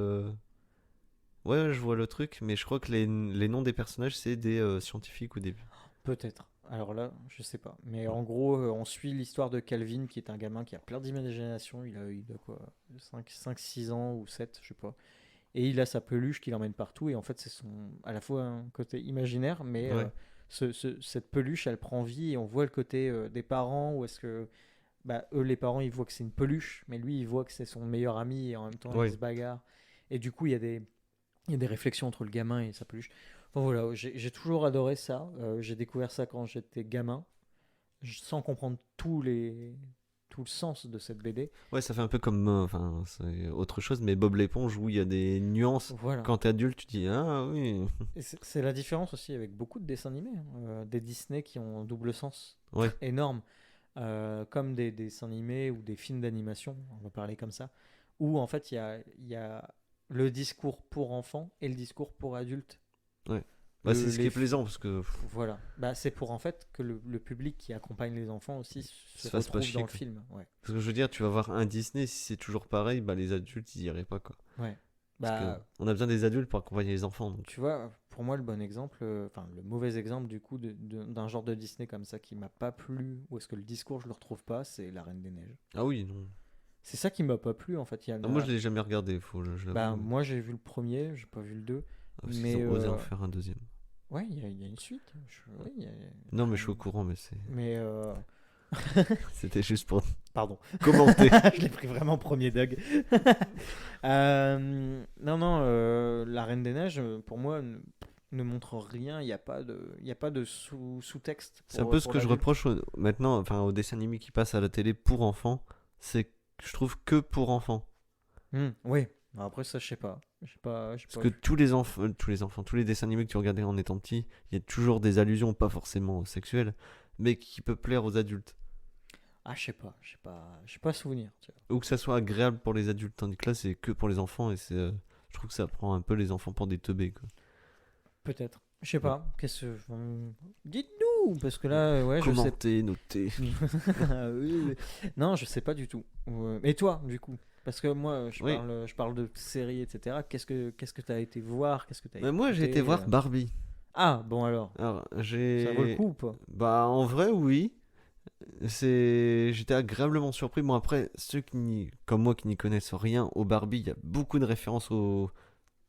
B: Ouais, je vois le truc, mais je crois que les noms des personnages, c'est des scientifiques ou des.
A: Peut-être. Alors là, je sais pas. Mais
B: Ouais.
A: en gros, on suit l'histoire de Calvin, qui est un gamin qui a plein d'imagination. Il a quoi, 6 ans ou 7, je sais pas. Et il a sa peluche qu'il emmène partout. Et en fait, c'est à la fois un côté imaginaire, mais
B: Ouais.
A: cette peluche, elle prend vie. Et on voit le côté des parents, où est-ce que bah, eux, les parents, ils voient que c'est une peluche, mais lui, il voit que c'est son meilleur ami. Et en même temps, ils
B: Ouais.
A: se bagarrent. Et du coup, il y a des réflexions entre le gamin et sa peluche. Enfin voilà, j'ai toujours adoré ça. J'ai découvert ça quand j'étais gamin, sans comprendre tout le sens de cette BD.
B: Ouais, ça fait un peu comme. Enfin, c'est autre chose, mais Bob l'éponge où il y a des nuances.
A: Voilà.
B: Quand t'es adulte, tu dis ah oui.
A: Et c'est la différence aussi avec beaucoup de dessins animés, hein, des Disney qui ont un double sens
B: Ouais.
A: énorme, comme des dessins animés ou des films d'animation, on va parler comme ça, où en fait il y a le discours pour enfants et le discours pour adultes.
B: Ouais. Bah,
A: Le,
B: c'est ce qui
A: les,
B: est plaisant parce que
A: Voilà. Bah, c'est pour en fait que le public qui accompagne les enfants aussi se
B: se fasse pas
A: retrouve dans
B: chier
A: le
B: quoi.
A: film. Ouais.
B: Parce que je veux dire, tu vas voir un Disney, si c'est toujours pareil, bah les adultes ils y iraient pas quoi.
A: Ouais.
B: Parce que
A: Bah,
B: on a besoin des adultes pour accompagner les enfants donc.
A: tu vois, pour moi, le bon exemple, enfin, le mauvais exemple du coup d'un genre de Disney comme ça qui m'a pas plu, ou est-ce que le discours je le retrouve pas, c'est La Reine des Neiges.
B: Ah oui, non.
A: C'est ça qui m'a pas plu en fait. Il y en
B: Non, moi
A: a...
B: je l'ai jamais regardé, je
A: Bah,
B: l'avoue.
A: moi j'ai vu le premier, j'ai pas vu le 2.
B: Ah, parce qu'ils
A: Mais
B: ont osé en faire un deuxième.
A: ouais, il y a une suite. Oui,
B: Non, mais je suis au courant, mais c'est.
A: Mais
B: C'était juste pour
A: pardon.
B: commenter.
A: Je l'ai pris vraiment premier Doug. Non, non, La Reine des Neiges, pour moi, ne montre rien. Il y a pas de sous-texte
B: C'est un
A: pour,
B: peu ce
A: pour
B: que je
A: l'adulte.
B: reproche maintenant, enfin, aux dessins animés qui passent à la télé pour enfants. C'est que je trouve que pour enfants.
A: Oui, après ça, je sais pas. J'ai
B: Parce
A: pas
B: que
A: vu.
B: tous les dessins animés que tu regardais en étant petit, il y a toujours des allusions, pas forcément sexuelles, mais qui peuvent plaire aux adultes.
A: Ah, je sais pas. J'ai pas souvenir. Tu vois.
B: Ou que ça soit agréable pour les adultes, tandis que là, c'est que pour les enfants, et je trouve que ça prend un peu les enfants pour des teubés, quoi.
A: Peut-être. Je sais
B: Ouais.
A: pas. Dites-nous, parce que là, ouais, je sais.
B: Commenter, noter.
A: Ah oui, oui. Non, je sais pas du tout. Et toi, du coup? Parce que moi,
B: Oui.
A: je parle de séries, etc. Qu'est-ce que t'as été voir? Qu'est-ce que t'as
B: Mais moi, j'ai été
A: écouté
B: voir Barbie.
A: Ah, bon alors.
B: Alors,
A: Ça vaut le coup ou pas?
B: Bah, en vrai, oui. J'étais agréablement surpris. Bon, après, ceux comme moi qui n'y connaissent rien au Barbie, il y a beaucoup de références au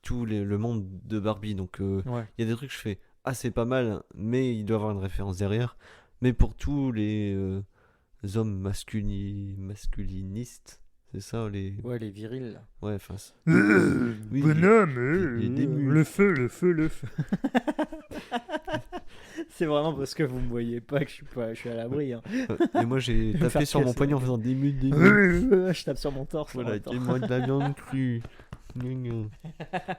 B: le monde de Barbie. Donc,
A: Ouais.
B: il y a des trucs que je fais, ah, c'est pas mal, mais il doit y avoir une référence derrière. Mais pour tous les hommes masculinistes, c'est ça, les.
A: Ouais, les virils, là.
B: Ouais, enfin. Oui,
A: Bonhomme,
B: j'ai des
A: le
B: muscles.
A: feu, le feu, le feu. C'est vraiment parce que vous me voyez pas que je suis à l'abri. Hein.
B: Et moi, j'ai
A: Me
B: tapé
A: faire
B: sur mon
A: casser
B: poignet
A: la
B: en
A: gueule.
B: faisant des mules.
A: Je tape sur mon torse. en
B: Voilà,
A: même temps.
B: dis-moi de la viande crue. Gna gna.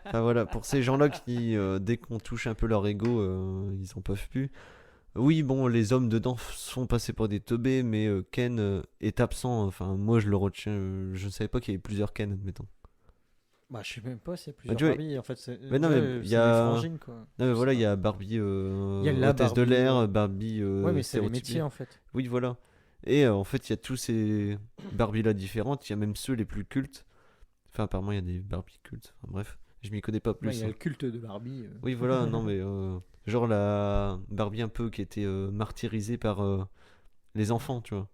B: Enfin voilà, pour ces gens-là qui, dès qu'on touche un peu leur ego, ils en peuvent plus. Oui, bon, les hommes dedans sont passés pour des teubés, mais Ken est absent. Enfin, moi, je le retiens. Je ne savais pas qu'il y avait plusieurs Ken, admettons.
A: Bah, je sais même pas s'il y a
B: Bah,
A: plusieurs
B: tu vois,
A: Barbie. En fait, c'est
B: mais non, mais il y
A: c'est des
B: a.
A: frangines, quoi.
B: Non, mais
A: Je sais
B: voilà, il
A: pas.
B: y a Barbie
A: Il y a la
B: hôtesse de
A: Barbie.
B: l'air, Barbie
A: Ouais, mais c'est les
B: stéréotypée.
A: métiers, en fait.
B: Oui, voilà. Et en fait, il y a tous ces Barbie-là différentes. Il y a même ceux les plus cultes. Enfin, apparemment, il y a des Barbie cultes. Enfin, bref, je m'y connais pas
A: Ouais, il
B: plus,
A: y a
B: hein.
A: le culte de Barbie.
B: Oui, voilà, non, mais genre la Barbie un peu qui était martyrisée par les enfants, tu vois.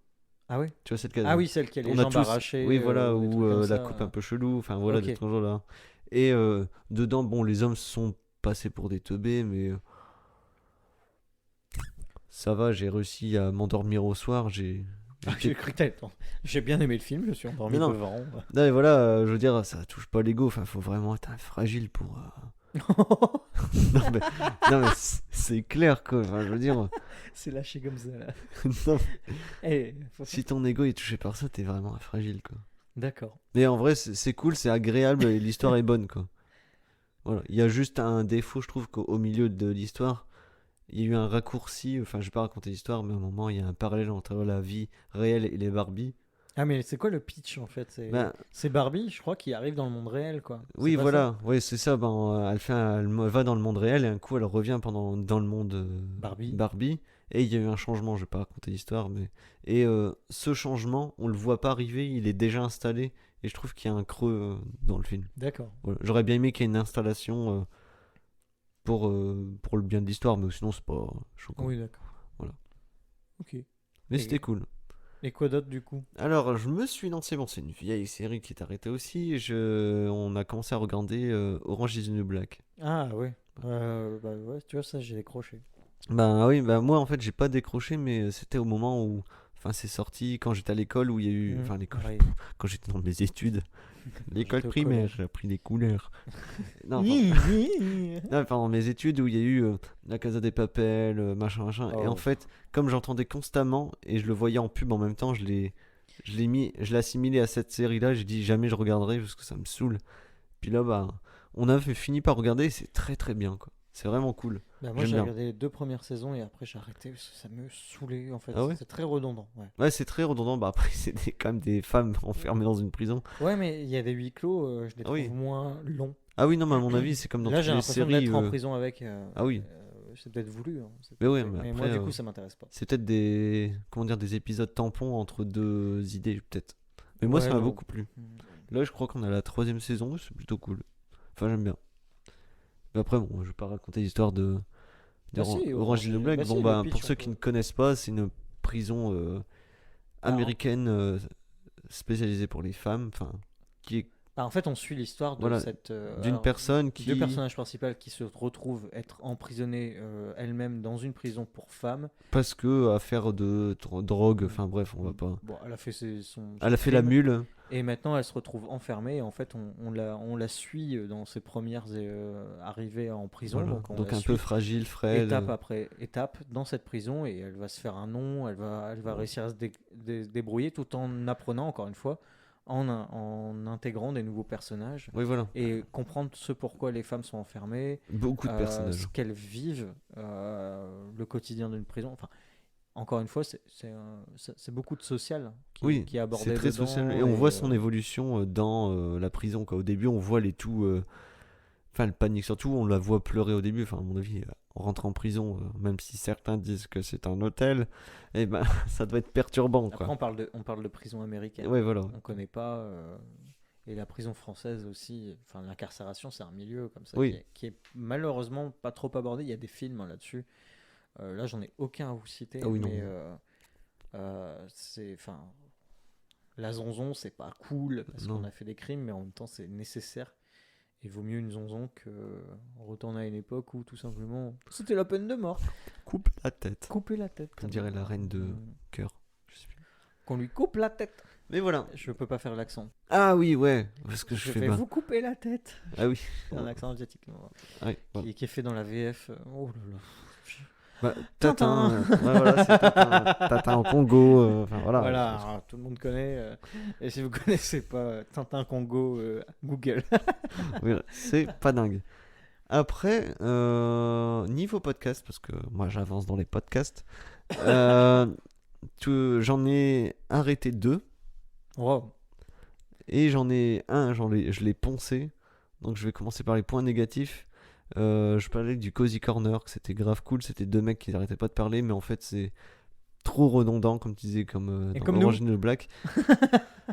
A: Ah ouais?
B: Tu vois, cette case.
A: Ah oui, celle qui a les
B: On a
A: jambes
B: tous, oui,
A: arrachées,
B: voilà,
A: ou des
B: ou
A: trucs comme
B: la
A: ça.
B: coupe un peu chelou. Enfin, voilà,
A: Ok.
B: des trucs genre là. Et dedans, bon, les hommes sont passés pour des teubés, mais ça va, j'ai réussi à m'endormir au soir.
A: Ah,
B: J'étais.
A: j'ai cru que j'ai bien aimé le film, je suis endormi
B: Mais non,
A: devant.
B: non, mais voilà, je veux dire, ça touche pas l'ego. Enfin, faut vraiment être un fragile pour. Non, mais, non, mais c'est clair, quoi. Enfin, je veux dire,
A: C'est lâché comme ça, là.
B: non,
A: Eh,
B: si ton ego est touché par ça, t'es vraiment un fragile, quoi.
A: D'accord.
B: Mais en vrai, c'est cool, c'est agréable et l'histoire est bonne, quoi. Voilà. Il y a juste un défaut, je trouve, qu'au milieu de l'histoire, il y a eu un raccourci. Enfin, je vais pas raconter l'histoire, mais à un moment, il y a un parallèle entre la vie réelle et les Barbie.
A: Ah, mais c'est quoi le pitch, en fait?
B: Ben,
A: C'est Barbie, je crois, qui arrive dans le monde réel, quoi. C'est
B: oui,
A: pas ça?
B: voilà, ouais, c'est ça. Ben, elle va dans le monde réel et un coup, elle revient dans le monde
A: Barbie.
B: Barbie. Et il y a eu un changement, je vais pas raconter l'histoire, mais. Et ce changement, on le voit pas arriver, il est déjà installé. Et je trouve qu'il y a un creux dans le film.
A: D'accord.
B: Voilà. J'aurais bien aimé qu'il y ait une installation pour le bien de l'histoire, mais sinon, c'est pas choquant.
A: Oui, d'accord.
B: Voilà.
A: Ok.
B: Mais
A: Et,
B: c'était cool.
A: et quoi d'autre, du coup?
B: Alors, je me suis lancé, bon, c'est une vieille série qui est arrêtée aussi. On a commencé à regarder Orange is the New Black.
A: Ah, ouais. Bah ouais, tu vois, ça, j'ai décroché.
B: Bah oui, bah moi en fait j'ai pas décroché, mais c'était au moment où, enfin c'est sorti quand j'étais à l'école où il y a eu, enfin l'école,
A: Pareil.
B: quand j'étais dans mes études, l'école
A: J'étais au
B: primaire,
A: collège.
B: j'ai appris les couleurs. Non, non, pendant mes études où il y a eu La Casa des Papel, machin machin, et en
A: Oh.
B: fait comme j'entendais constamment et je le voyais en pub en même temps, je l'ai assimilé à cette série-là. J'ai dit jamais je regarderai parce que ça me saoule. Puis là bah on a fini par regarder, et c'est très très bien quoi. C'est vraiment cool.
A: Bah, moi,
B: J'aime
A: j'ai
B: bien.
A: regardé les 2 premières saisons et après, j'ai arrêté parce que ça me saoulait, en fait.
B: Ah ouais?
A: C'est très redondant, ouais.
B: Ouais, c'est très redondant. Bah après, c'est quand même des femmes enfermées dans une prison.
A: Ouais, mais il y a des huis clos, je les
B: Ah
A: trouve
B: oui.
A: moins longs.
B: Ah oui, non, mais à mon avis, c'est comme dans
A: Là,
B: toutes
A: j'ai
B: les
A: l'impression
B: séries.
A: d'être en prison avec.
B: Ah oui.
A: C'est peut-être voulu, hein,
B: Mais ouais,
A: peut-être-
B: mais
A: mais
B: après,
A: moi, du coup, ça m'intéresse pas.
B: c'est peut-être comment dire, des épisodes tampons entre deux idées, peut-être. Mais moi,
A: Ouais,
B: ça m'a
A: non.
B: beaucoup plu. Là, je crois qu'on a la 3e saison, c'est plutôt cool. Enfin, j'aime bien. Mais après, bon, je vais pas raconter l'histoire de
A: Bah si,
B: Orange is the Black.
A: bah si,
B: Bon,
A: le
B: bah,
A: pitch,
B: pour
A: on
B: ceux
A: peut-
B: qui ne connaissent pas, c'est une prison
A: Alors,
B: américaine spécialisée pour les femmes. Enfin, qui est
A: bah, en fait, on suit l'histoire de
B: Voilà,
A: cette.
B: d'une
A: Alors,
B: personne qui.
A: deux personnages principaux qui se retrouvent être emprisonnés elles-mêmes dans une prison pour femmes.
B: Parce que affaire de drogue, enfin bref, on va pas.
A: Bon, elle a fait son
B: Elle a fait la
A: crime.
B: mule.
A: Et maintenant, elle se retrouve enfermée. Et en fait, on la suit dans ses premières arrivées en prison.
B: Voilà.
A: Donc, on
B: Donc
A: la
B: un
A: suit
B: peu fragile, frêle.
A: étape après étape dans cette prison. Et elle va se faire un nom. Elle va réussir à se débrouiller tout en apprenant, encore une fois, en intégrant des nouveaux personnages.
B: Oui, voilà.
A: Et comprendre ce pourquoi les femmes sont enfermées,
B: Beaucoup de
A: ce
B: personnages.
A: qu'elles vivent, le quotidien d'une prison. Enfin, encore une fois, c'est beaucoup de social
B: Oui,
A: qui est abordé
B: c'est très
A: dedans.
B: social. Et on voit son évolution dans la prison, quoi. Au début, on voit les tout. Enfin, elle panique surtout. On la voit pleurer au début. Enfin, à mon avis, on rentre en prison, même si certains disent que c'est un hôtel, et ben, ça doit être perturbant,
A: Après,
B: quoi.
A: on parle de prison américaine.
B: Ouais, voilà.
A: On connaît pas. Et la prison française aussi. Enfin, l'incarcération, c'est un milieu comme ça
B: Oui.
A: qui est malheureusement pas trop abordé. Il y a des films hein, là-dessus. Là, j'en ai aucun à vous citer.
B: Ah oui, non.
A: Mais c'est. Enfin. La zonzon, c'est pas cool parce
B: Non.
A: qu'on a fait des crimes, mais en même temps, c'est nécessaire. Il vaut mieux une zonzon que retourner à une époque où tout simplement c'était la peine de mort.
B: Coupe la tête.
A: Couper la tête.
B: On dirait la reine de cœur. Je sais plus.
A: Qu'on lui coupe la tête.
B: Mais voilà.
A: Je peux pas faire l'accent.
B: Ah oui, ouais. Parce que je
A: Je
B: fais
A: vais
B: pas.
A: vous couper la tête.
B: Ah oui.
A: C'est un accent asiatique.
B: Ah oui, voilà.
A: Qui est fait dans la VF. Oh là là.
B: Bah,
A: Tintin.
B: Tintin. Ouais, voilà, c'est Tintin. Tintin au Congo. Enfin voilà.
A: Voilà, alors, tout le monde connaît. Et si vous connaissez pas Tintin Congo, Google.
B: Oui, c'est pas dingue. Après, niveau podcast, parce que moi j'avance dans les podcasts, euh, j'en ai arrêté 2
A: Wow.
B: et j'en ai un, je l'ai poncé. Donc je vais commencer par les points négatifs. Je parlais du Cozy Corner, que c'était grave cool. C'était 2 mecs qui n'arrêtaient pas de parler, mais en fait c'est trop redondant, comme tu disais, comme
A: Et
B: dans
A: comme
B: Orange
A: nous.
B: is the Black.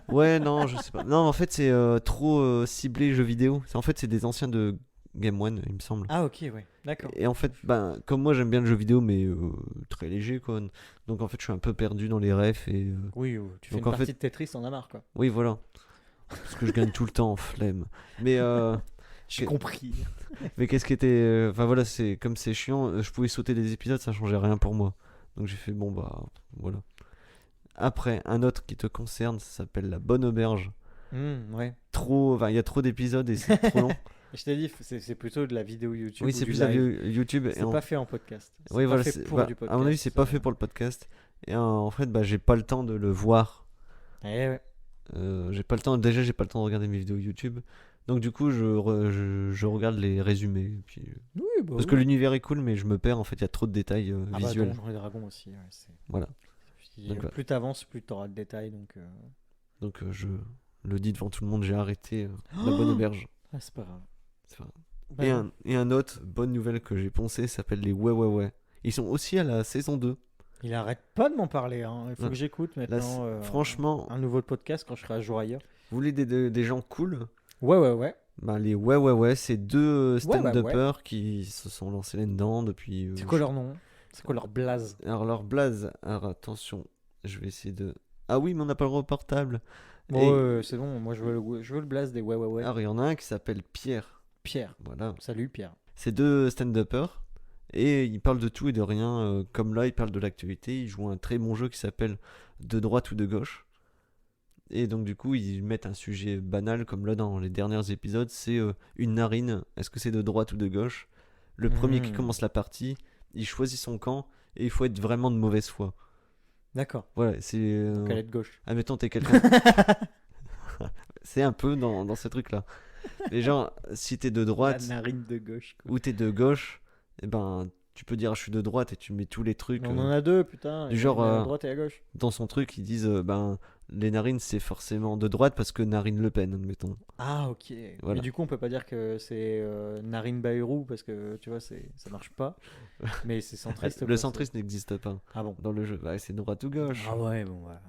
B: Ouais, non, je sais pas. Non, en fait c'est trop ciblé jeux vidéo. En fait c'est des anciens de Game One, il me semble.
A: Ah, ok, ouais. D'accord.
B: Et en fait, ben, comme moi j'aime bien le jeu vidéo, mais très léger quoi. Donc en fait, je suis un peu perdu dans les refs et
A: Oui, tu fais
B: donc
A: une
B: en
A: partie
B: fait,
A: de Tetris, t'en as marre, quoi.
B: oui voilà, parce que je gagne tout le temps, flemme. Mais
A: J'ai
B: que-
A: compris.
B: mais qu'est-ce qui était, enfin voilà, c'est comme c'est chiant, je pouvais sauter des épisodes, ça changeait rien pour moi. Donc j'ai fait bon bah voilà. Après, un autre qui te concerne, ça s'appelle La Bonne Auberge.
A: Ouais.
B: Trop, enfin il y a trop d'épisodes et c'est trop long.
A: Je t'ai dit, c'est plutôt de la vidéo YouTube
B: Oui,
A: ou
B: c'est
A: du
B: plus la
A: live.
B: YouTube et
A: C'est pas fait en podcast.
B: oui
A: C'est pas
B: voilà,
A: fait pour
B: bah,
A: du
B: à mon avis
A: podcast.
B: c'est pas fait pour le podcast. Et en fait, bah j'ai pas le temps de le voir.
A: Ouais.
B: J'ai pas le temps, déjà j'ai pas le temps de regarder mes vidéos YouTube. Donc du coup je regarde les résumés. Et puis,
A: Oui, bah
B: parce
A: oui.
B: que l'univers est cool mais je me perds en fait, il y a trop de détails
A: Ah bah
B: visuels.
A: Donjons et Dragons aussi. Ouais,
B: Voilà. Donc, voilà.
A: Plus t'avances, plus t'auras de détails.
B: Donc je le dis devant tout le monde, j'ai arrêté La Bonne Auberge.
A: Ah, c'est pas grave.
B: C'est pas grave.
A: Bah,
B: Et un autre bonne nouvelle que j'ai poncé s'appelle les Ouais Ouais Ouais. Ils sont aussi à la saison 2.
A: il arrête pas de m'en parler. Hein. Il faut
B: Ouais.
A: que j'écoute
B: Là,
A: maintenant
B: franchement,
A: un nouveau podcast quand je serai à jour ailleurs.
B: vous voulez des gens cool?
A: Ouais.
B: Ben, les Ouais Ouais Ouais, c'est 2
A: Ouais, bah,
B: stand-uppers qui se sont lancés là-dedans depuis.
A: C'est quoi leur nom? C'est quoi leur blaze?
B: Alors leur blaze, alors attention, je vais essayer de... Ah oui, mais on n'a pas le droit au portable.
A: Bon,
B: Et...
A: c'est bon, moi je veux le blaze des ouais.
B: Alors il y en a un qui s'appelle Pierre.
A: Pierre.
B: Voilà.
A: Salut Pierre.
B: C'est 2 stand-uppers. Et ils parlent de tout et de rien. Comme là, ils parlent de l'actualité. Ils jouent un très bon jeu qui s'appelle De droite ou de gauche. Et donc du coup, ils mettent un sujet banal, comme là dans les derniers épisodes, c'est une narine. Est-ce que c'est de droite ou de gauche? Le premier qui commence la partie, il choisit son camp et il faut être vraiment de mauvaise foi.
A: D'accord.
B: Voilà, c'est...
A: Donc elle est de gauche.
B: Admettons, t'es quelqu'un... c'est un peu dans ce truc-là. Mais genre, si t'es de
A: La
B: droite
A: narine de gauche. Quoi.
B: ou t'es de gauche, eh ben, tu peux dire je suis de droite et tu mets tous les trucs...
A: Mais on en a deux, putain.
B: du
A: Il y
B: genre,
A: en a à droite et à gauche.
B: dans son truc, ils disent, ben, les narines, c'est forcément de droite parce que Narine Le Pen, admettons.
A: Ah, ok.
B: Voilà.
A: Mais du coup, on peut pas dire que c'est Narine Bayrou parce que tu vois, ça marche pas. Mais c'est centriste.
B: Le
A: quoi,
B: centriste n'existe pas
A: Ah bon.
B: dans le jeu. Bah, c'est droite ou gauche.
A: Ah ouais, bon, voilà.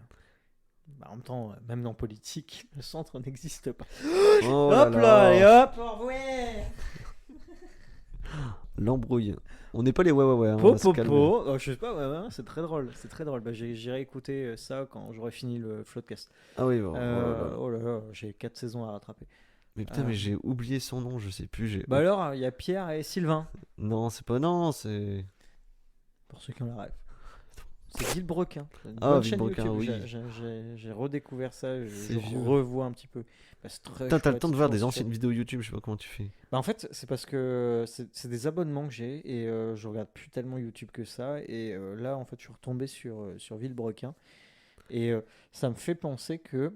A: Bah, en même temps, même dans politique, le centre n'existe pas.
B: Oh
A: Hop là, et hop, au revoir.
B: L'embrouille. On n'est pas les ouais ouais ouais. Hein, on
A: Po
B: va se
A: po
B: calmer.
A: po. Oh, je sais pas, ouais, c'est très drôle. C'est très drôle. Bah, j'irai écouter ça quand j'aurai fini le Floodcast.
B: Ah oui, bon, oh là là.
A: Oh là là, j'ai 4 saisons à rattraper.
B: Mais putain, mais j'ai oublié son nom, je sais plus.
A: Bah alors, il y a Pierre et Sylvain,
B: Non, c'est pas. Non, c'est.
A: pour ceux qui ont la rêve. C'est Villebrequin. Une
B: Ah,
A: bonne chaîne
B: Villebrequin,
A: YouTube.
B: oui.
A: J'ai redécouvert ça,
B: C'est
A: je
B: vieux.
A: revois un petit peu. Bah, c'est très
B: Putain, t'as le
A: chouette,
B: temps de
A: c'est
B: voir
A: toujours
B: des
A: super.
B: anciennes vidéos YouTube, je sais pas comment tu fais.
A: Bah, en fait, c'est parce que c'est des abonnements que j'ai et je regarde plus tellement YouTube que ça. Et là, en fait, je suis retombé sur Villebrequin. Et ça me fait penser que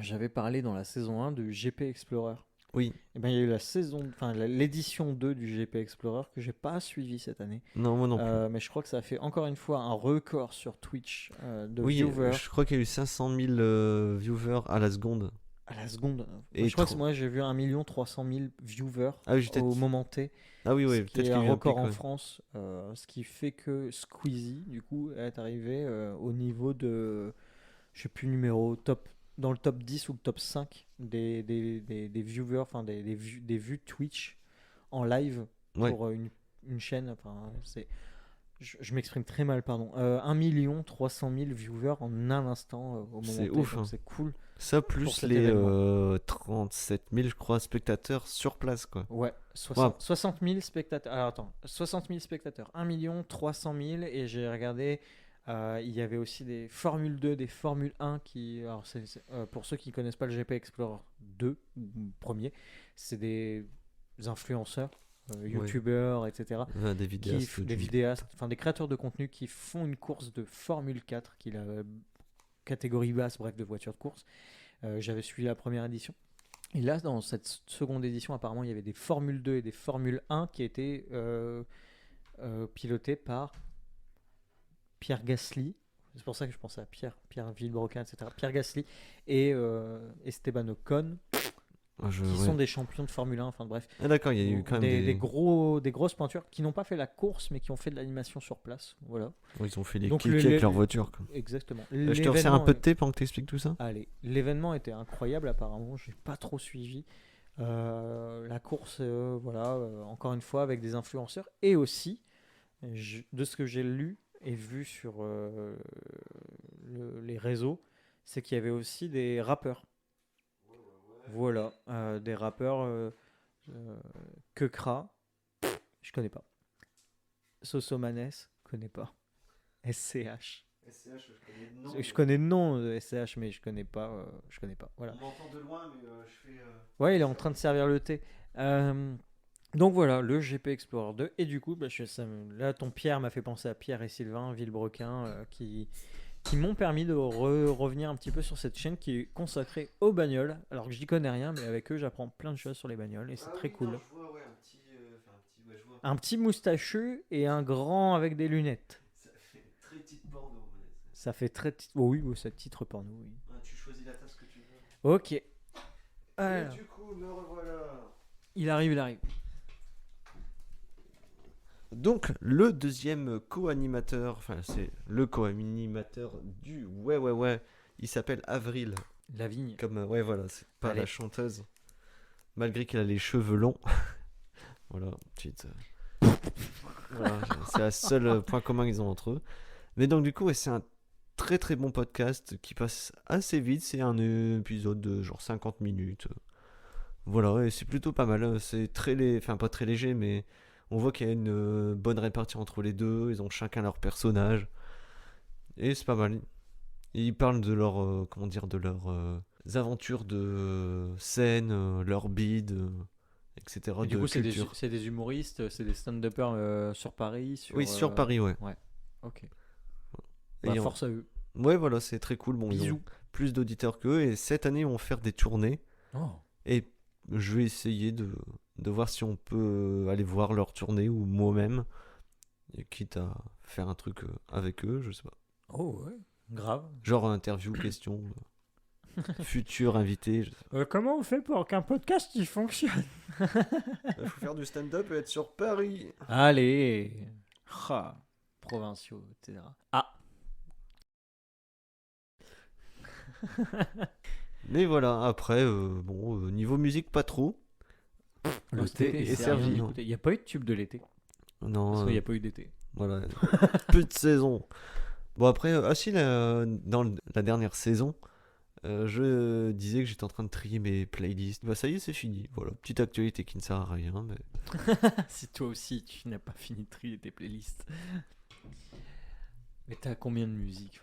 A: j'avais parlé dans la saison 1 du GP Explorer.
B: Oui.
A: Et ben, il y a eu l'édition 2 du GP Explorer que j'ai pas suivi cette année.
B: Non, moi non plus.
A: Mais je crois que ça a fait encore une fois un record sur Twitch de
B: Oui,
A: viewers
B: je crois qu'il y a eu 500 000 viewers à la seconde.
A: à la seconde.
B: Et
A: Je crois
B: trop-
A: que moi j'ai vu 1 300 000 viewers
B: Ah oui,
A: au moment T.
B: Ah oui, oui,
A: Ce qui
B: peut-être
A: est
B: qu'il y a
A: un
B: eu un
A: record
B: pic,
A: en
B: ouais.
A: France, ce qui fait que Squeezie, du coup, est arrivé au niveau de, je sais plus, dans le top 10 ou le top 5 des viewers, enfin des vues Twitch en live
B: Ouais.
A: pour une chaîne. Enfin, je m'exprime très mal, pardon. 1 300 000 viewers en un instant au moment
B: C'est
A: T,
B: ouf,
A: donc
B: hein.
A: c'est cool.
B: Ça
A: pour
B: plus
A: cet
B: les
A: événement.
B: 37 000, je crois, spectateurs sur place, quoi.
A: Ouais, 60 000 spectateurs. Alors attends, 60 000 spectateurs, 1 300 000. Et j'ai regardé, il y avait aussi des Formule 2, des Formule 1 qui. Alors, pour ceux qui connaissent pas le GP Explorer 2, ou premier, c'est des influenceurs, youtubeurs, etc.
B: Des vidéastes.
A: Des vidéastes, enfin des créateurs de contenu qui font une course de Formule 4, qui est la catégorie basse, bref, de voitures de course. J'avais suivi la première édition. Et là, dans cette seconde édition, apparemment, il y avait des Formule 2 et des Formule 1 qui étaient pilotées par Pierre Gasly. C'est pour ça que je pensais à Pierre Villebrequin, etc. Pierre Gasly et Esteban Ocon, qui sont des champions de Formule 1. Enfin bref,
B: Ah d'accord, il y a eu quand même
A: des grosses pointures qui n'ont pas fait la course, mais qui ont fait de l'animation sur place. Voilà.
B: Ils ont fait des
A: Donc,
B: clics avec leur voiture. Quoi.
A: Exactement.
B: Je te resserre un peu de thé pendant que tu expliques tout ça.
A: Allez, l'événement était incroyable apparemment. J'ai pas trop suivi. La course, voilà, encore une fois avec des influenceurs et aussi, de ce que j'ai lu et vu sur les réseaux, c'est qu'il y avait aussi des rappeurs. Voilà, des rappeurs Kekra, je connais pas. Sosomanes, connais pas. SCH.
B: SCH,
A: Je connais le nom de SCH, mais je connais pas. Voilà.
B: On m'entend de loin, mais je fais.
A: Ouais, il est en train de servir le thé. Donc voilà, le GP Explorer 2. Et du coup, là, ton Pierre m'a fait penser à Pierre et Sylvain Villebrequin qui m'ont permis de revenir un petit peu sur cette chaîne qui est consacrée aux bagnoles. Alors que j'y connais rien, mais avec eux, j'apprends plein de choses sur les bagnoles et c'est très cool.
B: Non, je vois, ouais, je vois.
A: Un petit moustachu et un grand avec des lunettes.
B: Ça fait très titre porno.
A: Ça fait très. Oh oui, ça titre porno, oui.
B: Tu choisis la tasse que tu veux.
A: Ok. Alors,
B: Et du coup, me revoilà.
A: il arrive.
B: Donc, le deuxième co-animateur, enfin, c'est le co-animateur du Ouais, il s'appelle Avril.
A: Lavigne.
B: Comme, ouais, voilà, c'est pas
A: Allez.
B: la chanteuse. Malgré qu'elle a les cheveux longs. Voilà, petite. Voilà, c'est le seul point commun qu'ils ont entre eux. Mais donc, du coup, ouais, c'est un très très bon podcast qui passe assez vite. C'est un épisode de genre 50 minutes. Voilà, et c'est plutôt pas mal. C'est enfin, pas très léger, mais on voit qu'il y a une bonne répartie entre les deux. Ils ont chacun leur personnage. Et c'est pas mal. Ils parlent de leur, comment dire, de leurs aventures de scène, leur bide, etc.
A: Et du
B: de
A: coup, c'est
B: culture.
A: des humoristes, c'est des stand-uppers sur Paris.
B: Oui, sur Paris, ouais.
A: Ouais, ok.
B: Et
A: Force à eux.
B: Ouais, voilà, c'est très cool. Bon, ils
A: Bisous.
B: ont plus d'auditeurs qu'eux. Et cette année, ils vont faire des tournées.
A: Oh.
B: Et je vais essayer de voir si on peut aller voir leur tournée ou moi-même. Et quitte à faire un truc avec eux, je sais pas.
A: Oh, ouais. Grave.
B: Genre interview, question, futur invité. Je sais pas.
A: Comment on fait pour qu'un podcast il fonctionne?
B: Il faut faire du stand-up et être sur Paris.
A: Allez. Provinciaux, etc. Ah.
B: Mais voilà, après, niveau musique, pas trop.
A: Le
B: thé est
A: c'est
B: servi,
A: rien
B: non.
A: d'écouter. Il n'y a pas eu de tube de l'été.
B: Non,
A: Parce qu'il n'y a pas eu d'été.
B: voilà, plus de saison. Bon, après, dans la dernière saison, je disais que j'étais en train de trier mes playlists. Bah, ça y est, c'est fini. Voilà, petite actualité qui ne sert à rien. Mais...
A: Si toi aussi tu n'as pas fini de trier tes playlists. Mais t'as combien de musique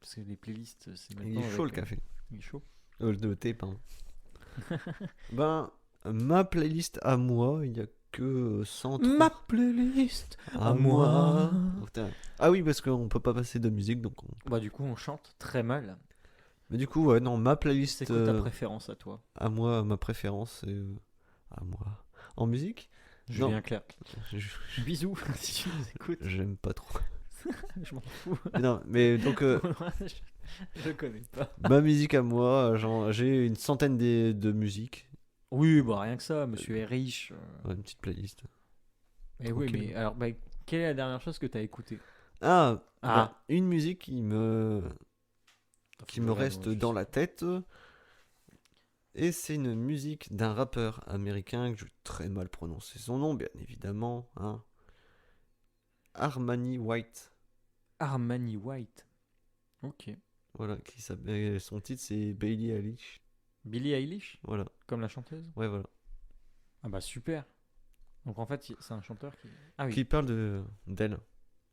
A: Parce que les playlists, c'est maintenant.
B: Il est chaud le café.
A: Il est chaud.
B: Le thé, pardon. Ben, ma playlist à moi, il n'y a que 103.
A: Ma playlist
B: à moi. Oh, putain. Ah oui, parce qu'on peut pas passer de musique, donc.
A: Bah du coup on chante très mal.
B: Mais du coup, ouais, non, ma playlist.
A: C'est quoi ta préférence à toi?
B: À moi, ma préférence, c'est. À moi. En musique
A: Julien Clerc.
B: Je-
A: Bisous si tu nous écoutes.
B: J'aime pas trop.
A: Je m'en fous.
B: Mais non, mais donc.
A: Je connais pas.
B: Ma musique à moi, j'ai une centaine de musiques.
A: Oui, bah rien que ça, monsieur est riche.
B: Ouais, une petite playlist.
A: Mais oui,
B: Tranquille.
A: mais alors, quelle est la dernière chose que t'as écoutée?
B: Ah,
A: Ah.
B: bah, une musique qui me reste dans la tête. Et c'est une musique d'un rappeur américain que je vais très mal prononcer son nom, bien évidemment. Hein. Armani White.
A: Armani White. Ok.
B: Voilà, son titre c'est Billie Eilish.
A: Billie Eilish,
B: Voilà,
A: comme la chanteuse.
B: ouais, voilà.
A: Ah bah super. Donc en fait, c'est un chanteur qui. Ah oui.
B: Qui parle d'elle.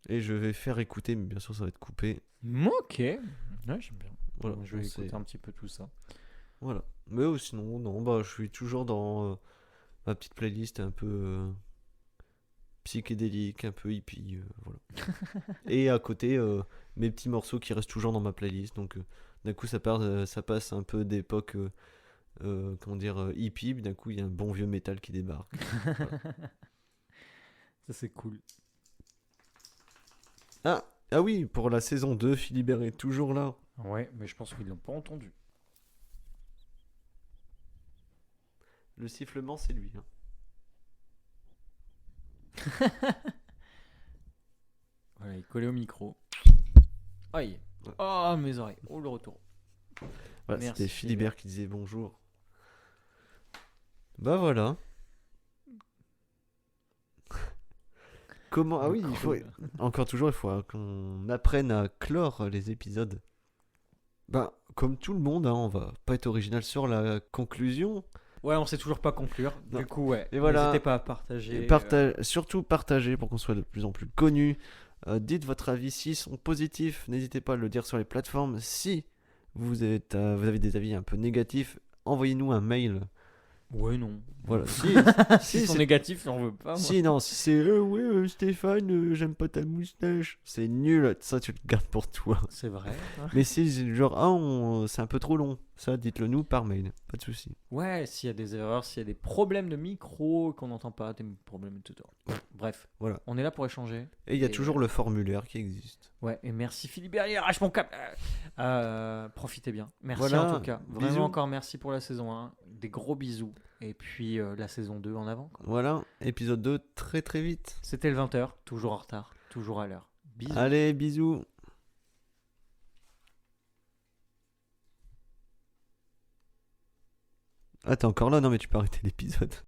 B: Et je vais faire écouter, mais bien sûr ça va être coupé.
A: Ok. Ouais, j'aime bien.
B: Voilà,
A: Je vais
B: c'est-
A: écouter un petit peu tout ça.
B: Voilà. Mais sinon, non, bah, je suis toujours dans ma petite playlist un peu psychédélique, un peu hippie, voilà. Et à côté, mes petits morceaux qui restent toujours dans ma playlist. Donc d'un coup, ça passe un peu d'époque hippie, d'un coup il y a un bon vieux métal qui débarque. Voilà.
A: Ça, c'est cool.
B: Ah oui, pour la saison 2, Philibert est toujours là.
A: Ouais, mais je pense qu'ils l'ont pas entendu.
B: Le sifflement, c'est lui. Hein.
A: Voilà, il est collé au micro. Aïe.
B: Ouais.
A: Oh, mes oreilles. Oh, le retour.
B: Voilà,
A: Merci,
B: c'était Philibert qui disait bonjour. Bah voilà. Comment... Ah oui, il faut qu'on apprenne à clore les épisodes. Bah, comme tout le monde, hein, on va pas être original sur la conclusion.
A: Ouais, on sait toujours pas conclure.
B: Non.
A: Du coup, ouais.
B: Et voilà.
A: N'hésitez pas à partager.
B: Surtout partager pour qu'on soit de plus en plus connus. Dites votre avis s'ils sont positifs. N'hésitez pas à le dire sur les plateformes. Si vous avez des avis un peu négatifs, envoyez-nous un mail.
A: Ouais, non.
B: Voilà.
A: S'ils sont négatifs, on veut pas. Moi.
B: Si, non, si c'est Stéphane, j'aime pas ta moustache. C'est nul, ça tu le gardes pour toi.
A: C'est vrai.
B: Mais si, genre, c'est un peu trop long, ça dites-le nous par mail, pas de souci.
A: Ouais, s'il y a des erreurs, s'il y a des problèmes de micro qu'on n'entend pas, des problèmes de tout. Bref,
B: Voilà.
A: On est là pour échanger.
B: Et il y a toujours le formulaire qui existe.
A: Ouais, et merci Philibert, il arrache mon câble. Profitez bien. Merci
B: Voilà,
A: en tout cas. Vraiment
B: bisous.
A: encore merci pour la saison 1. Des gros bisous. Et puis la saison 2 en avant. Quoi.
B: Voilà, épisode 2 très très vite.
A: C'était le 20h, toujours en retard, toujours à l'heure. Bisous.
B: Allez, bisous. Ah, t'es encore là? Non, mais tu peux arrêter l'épisode.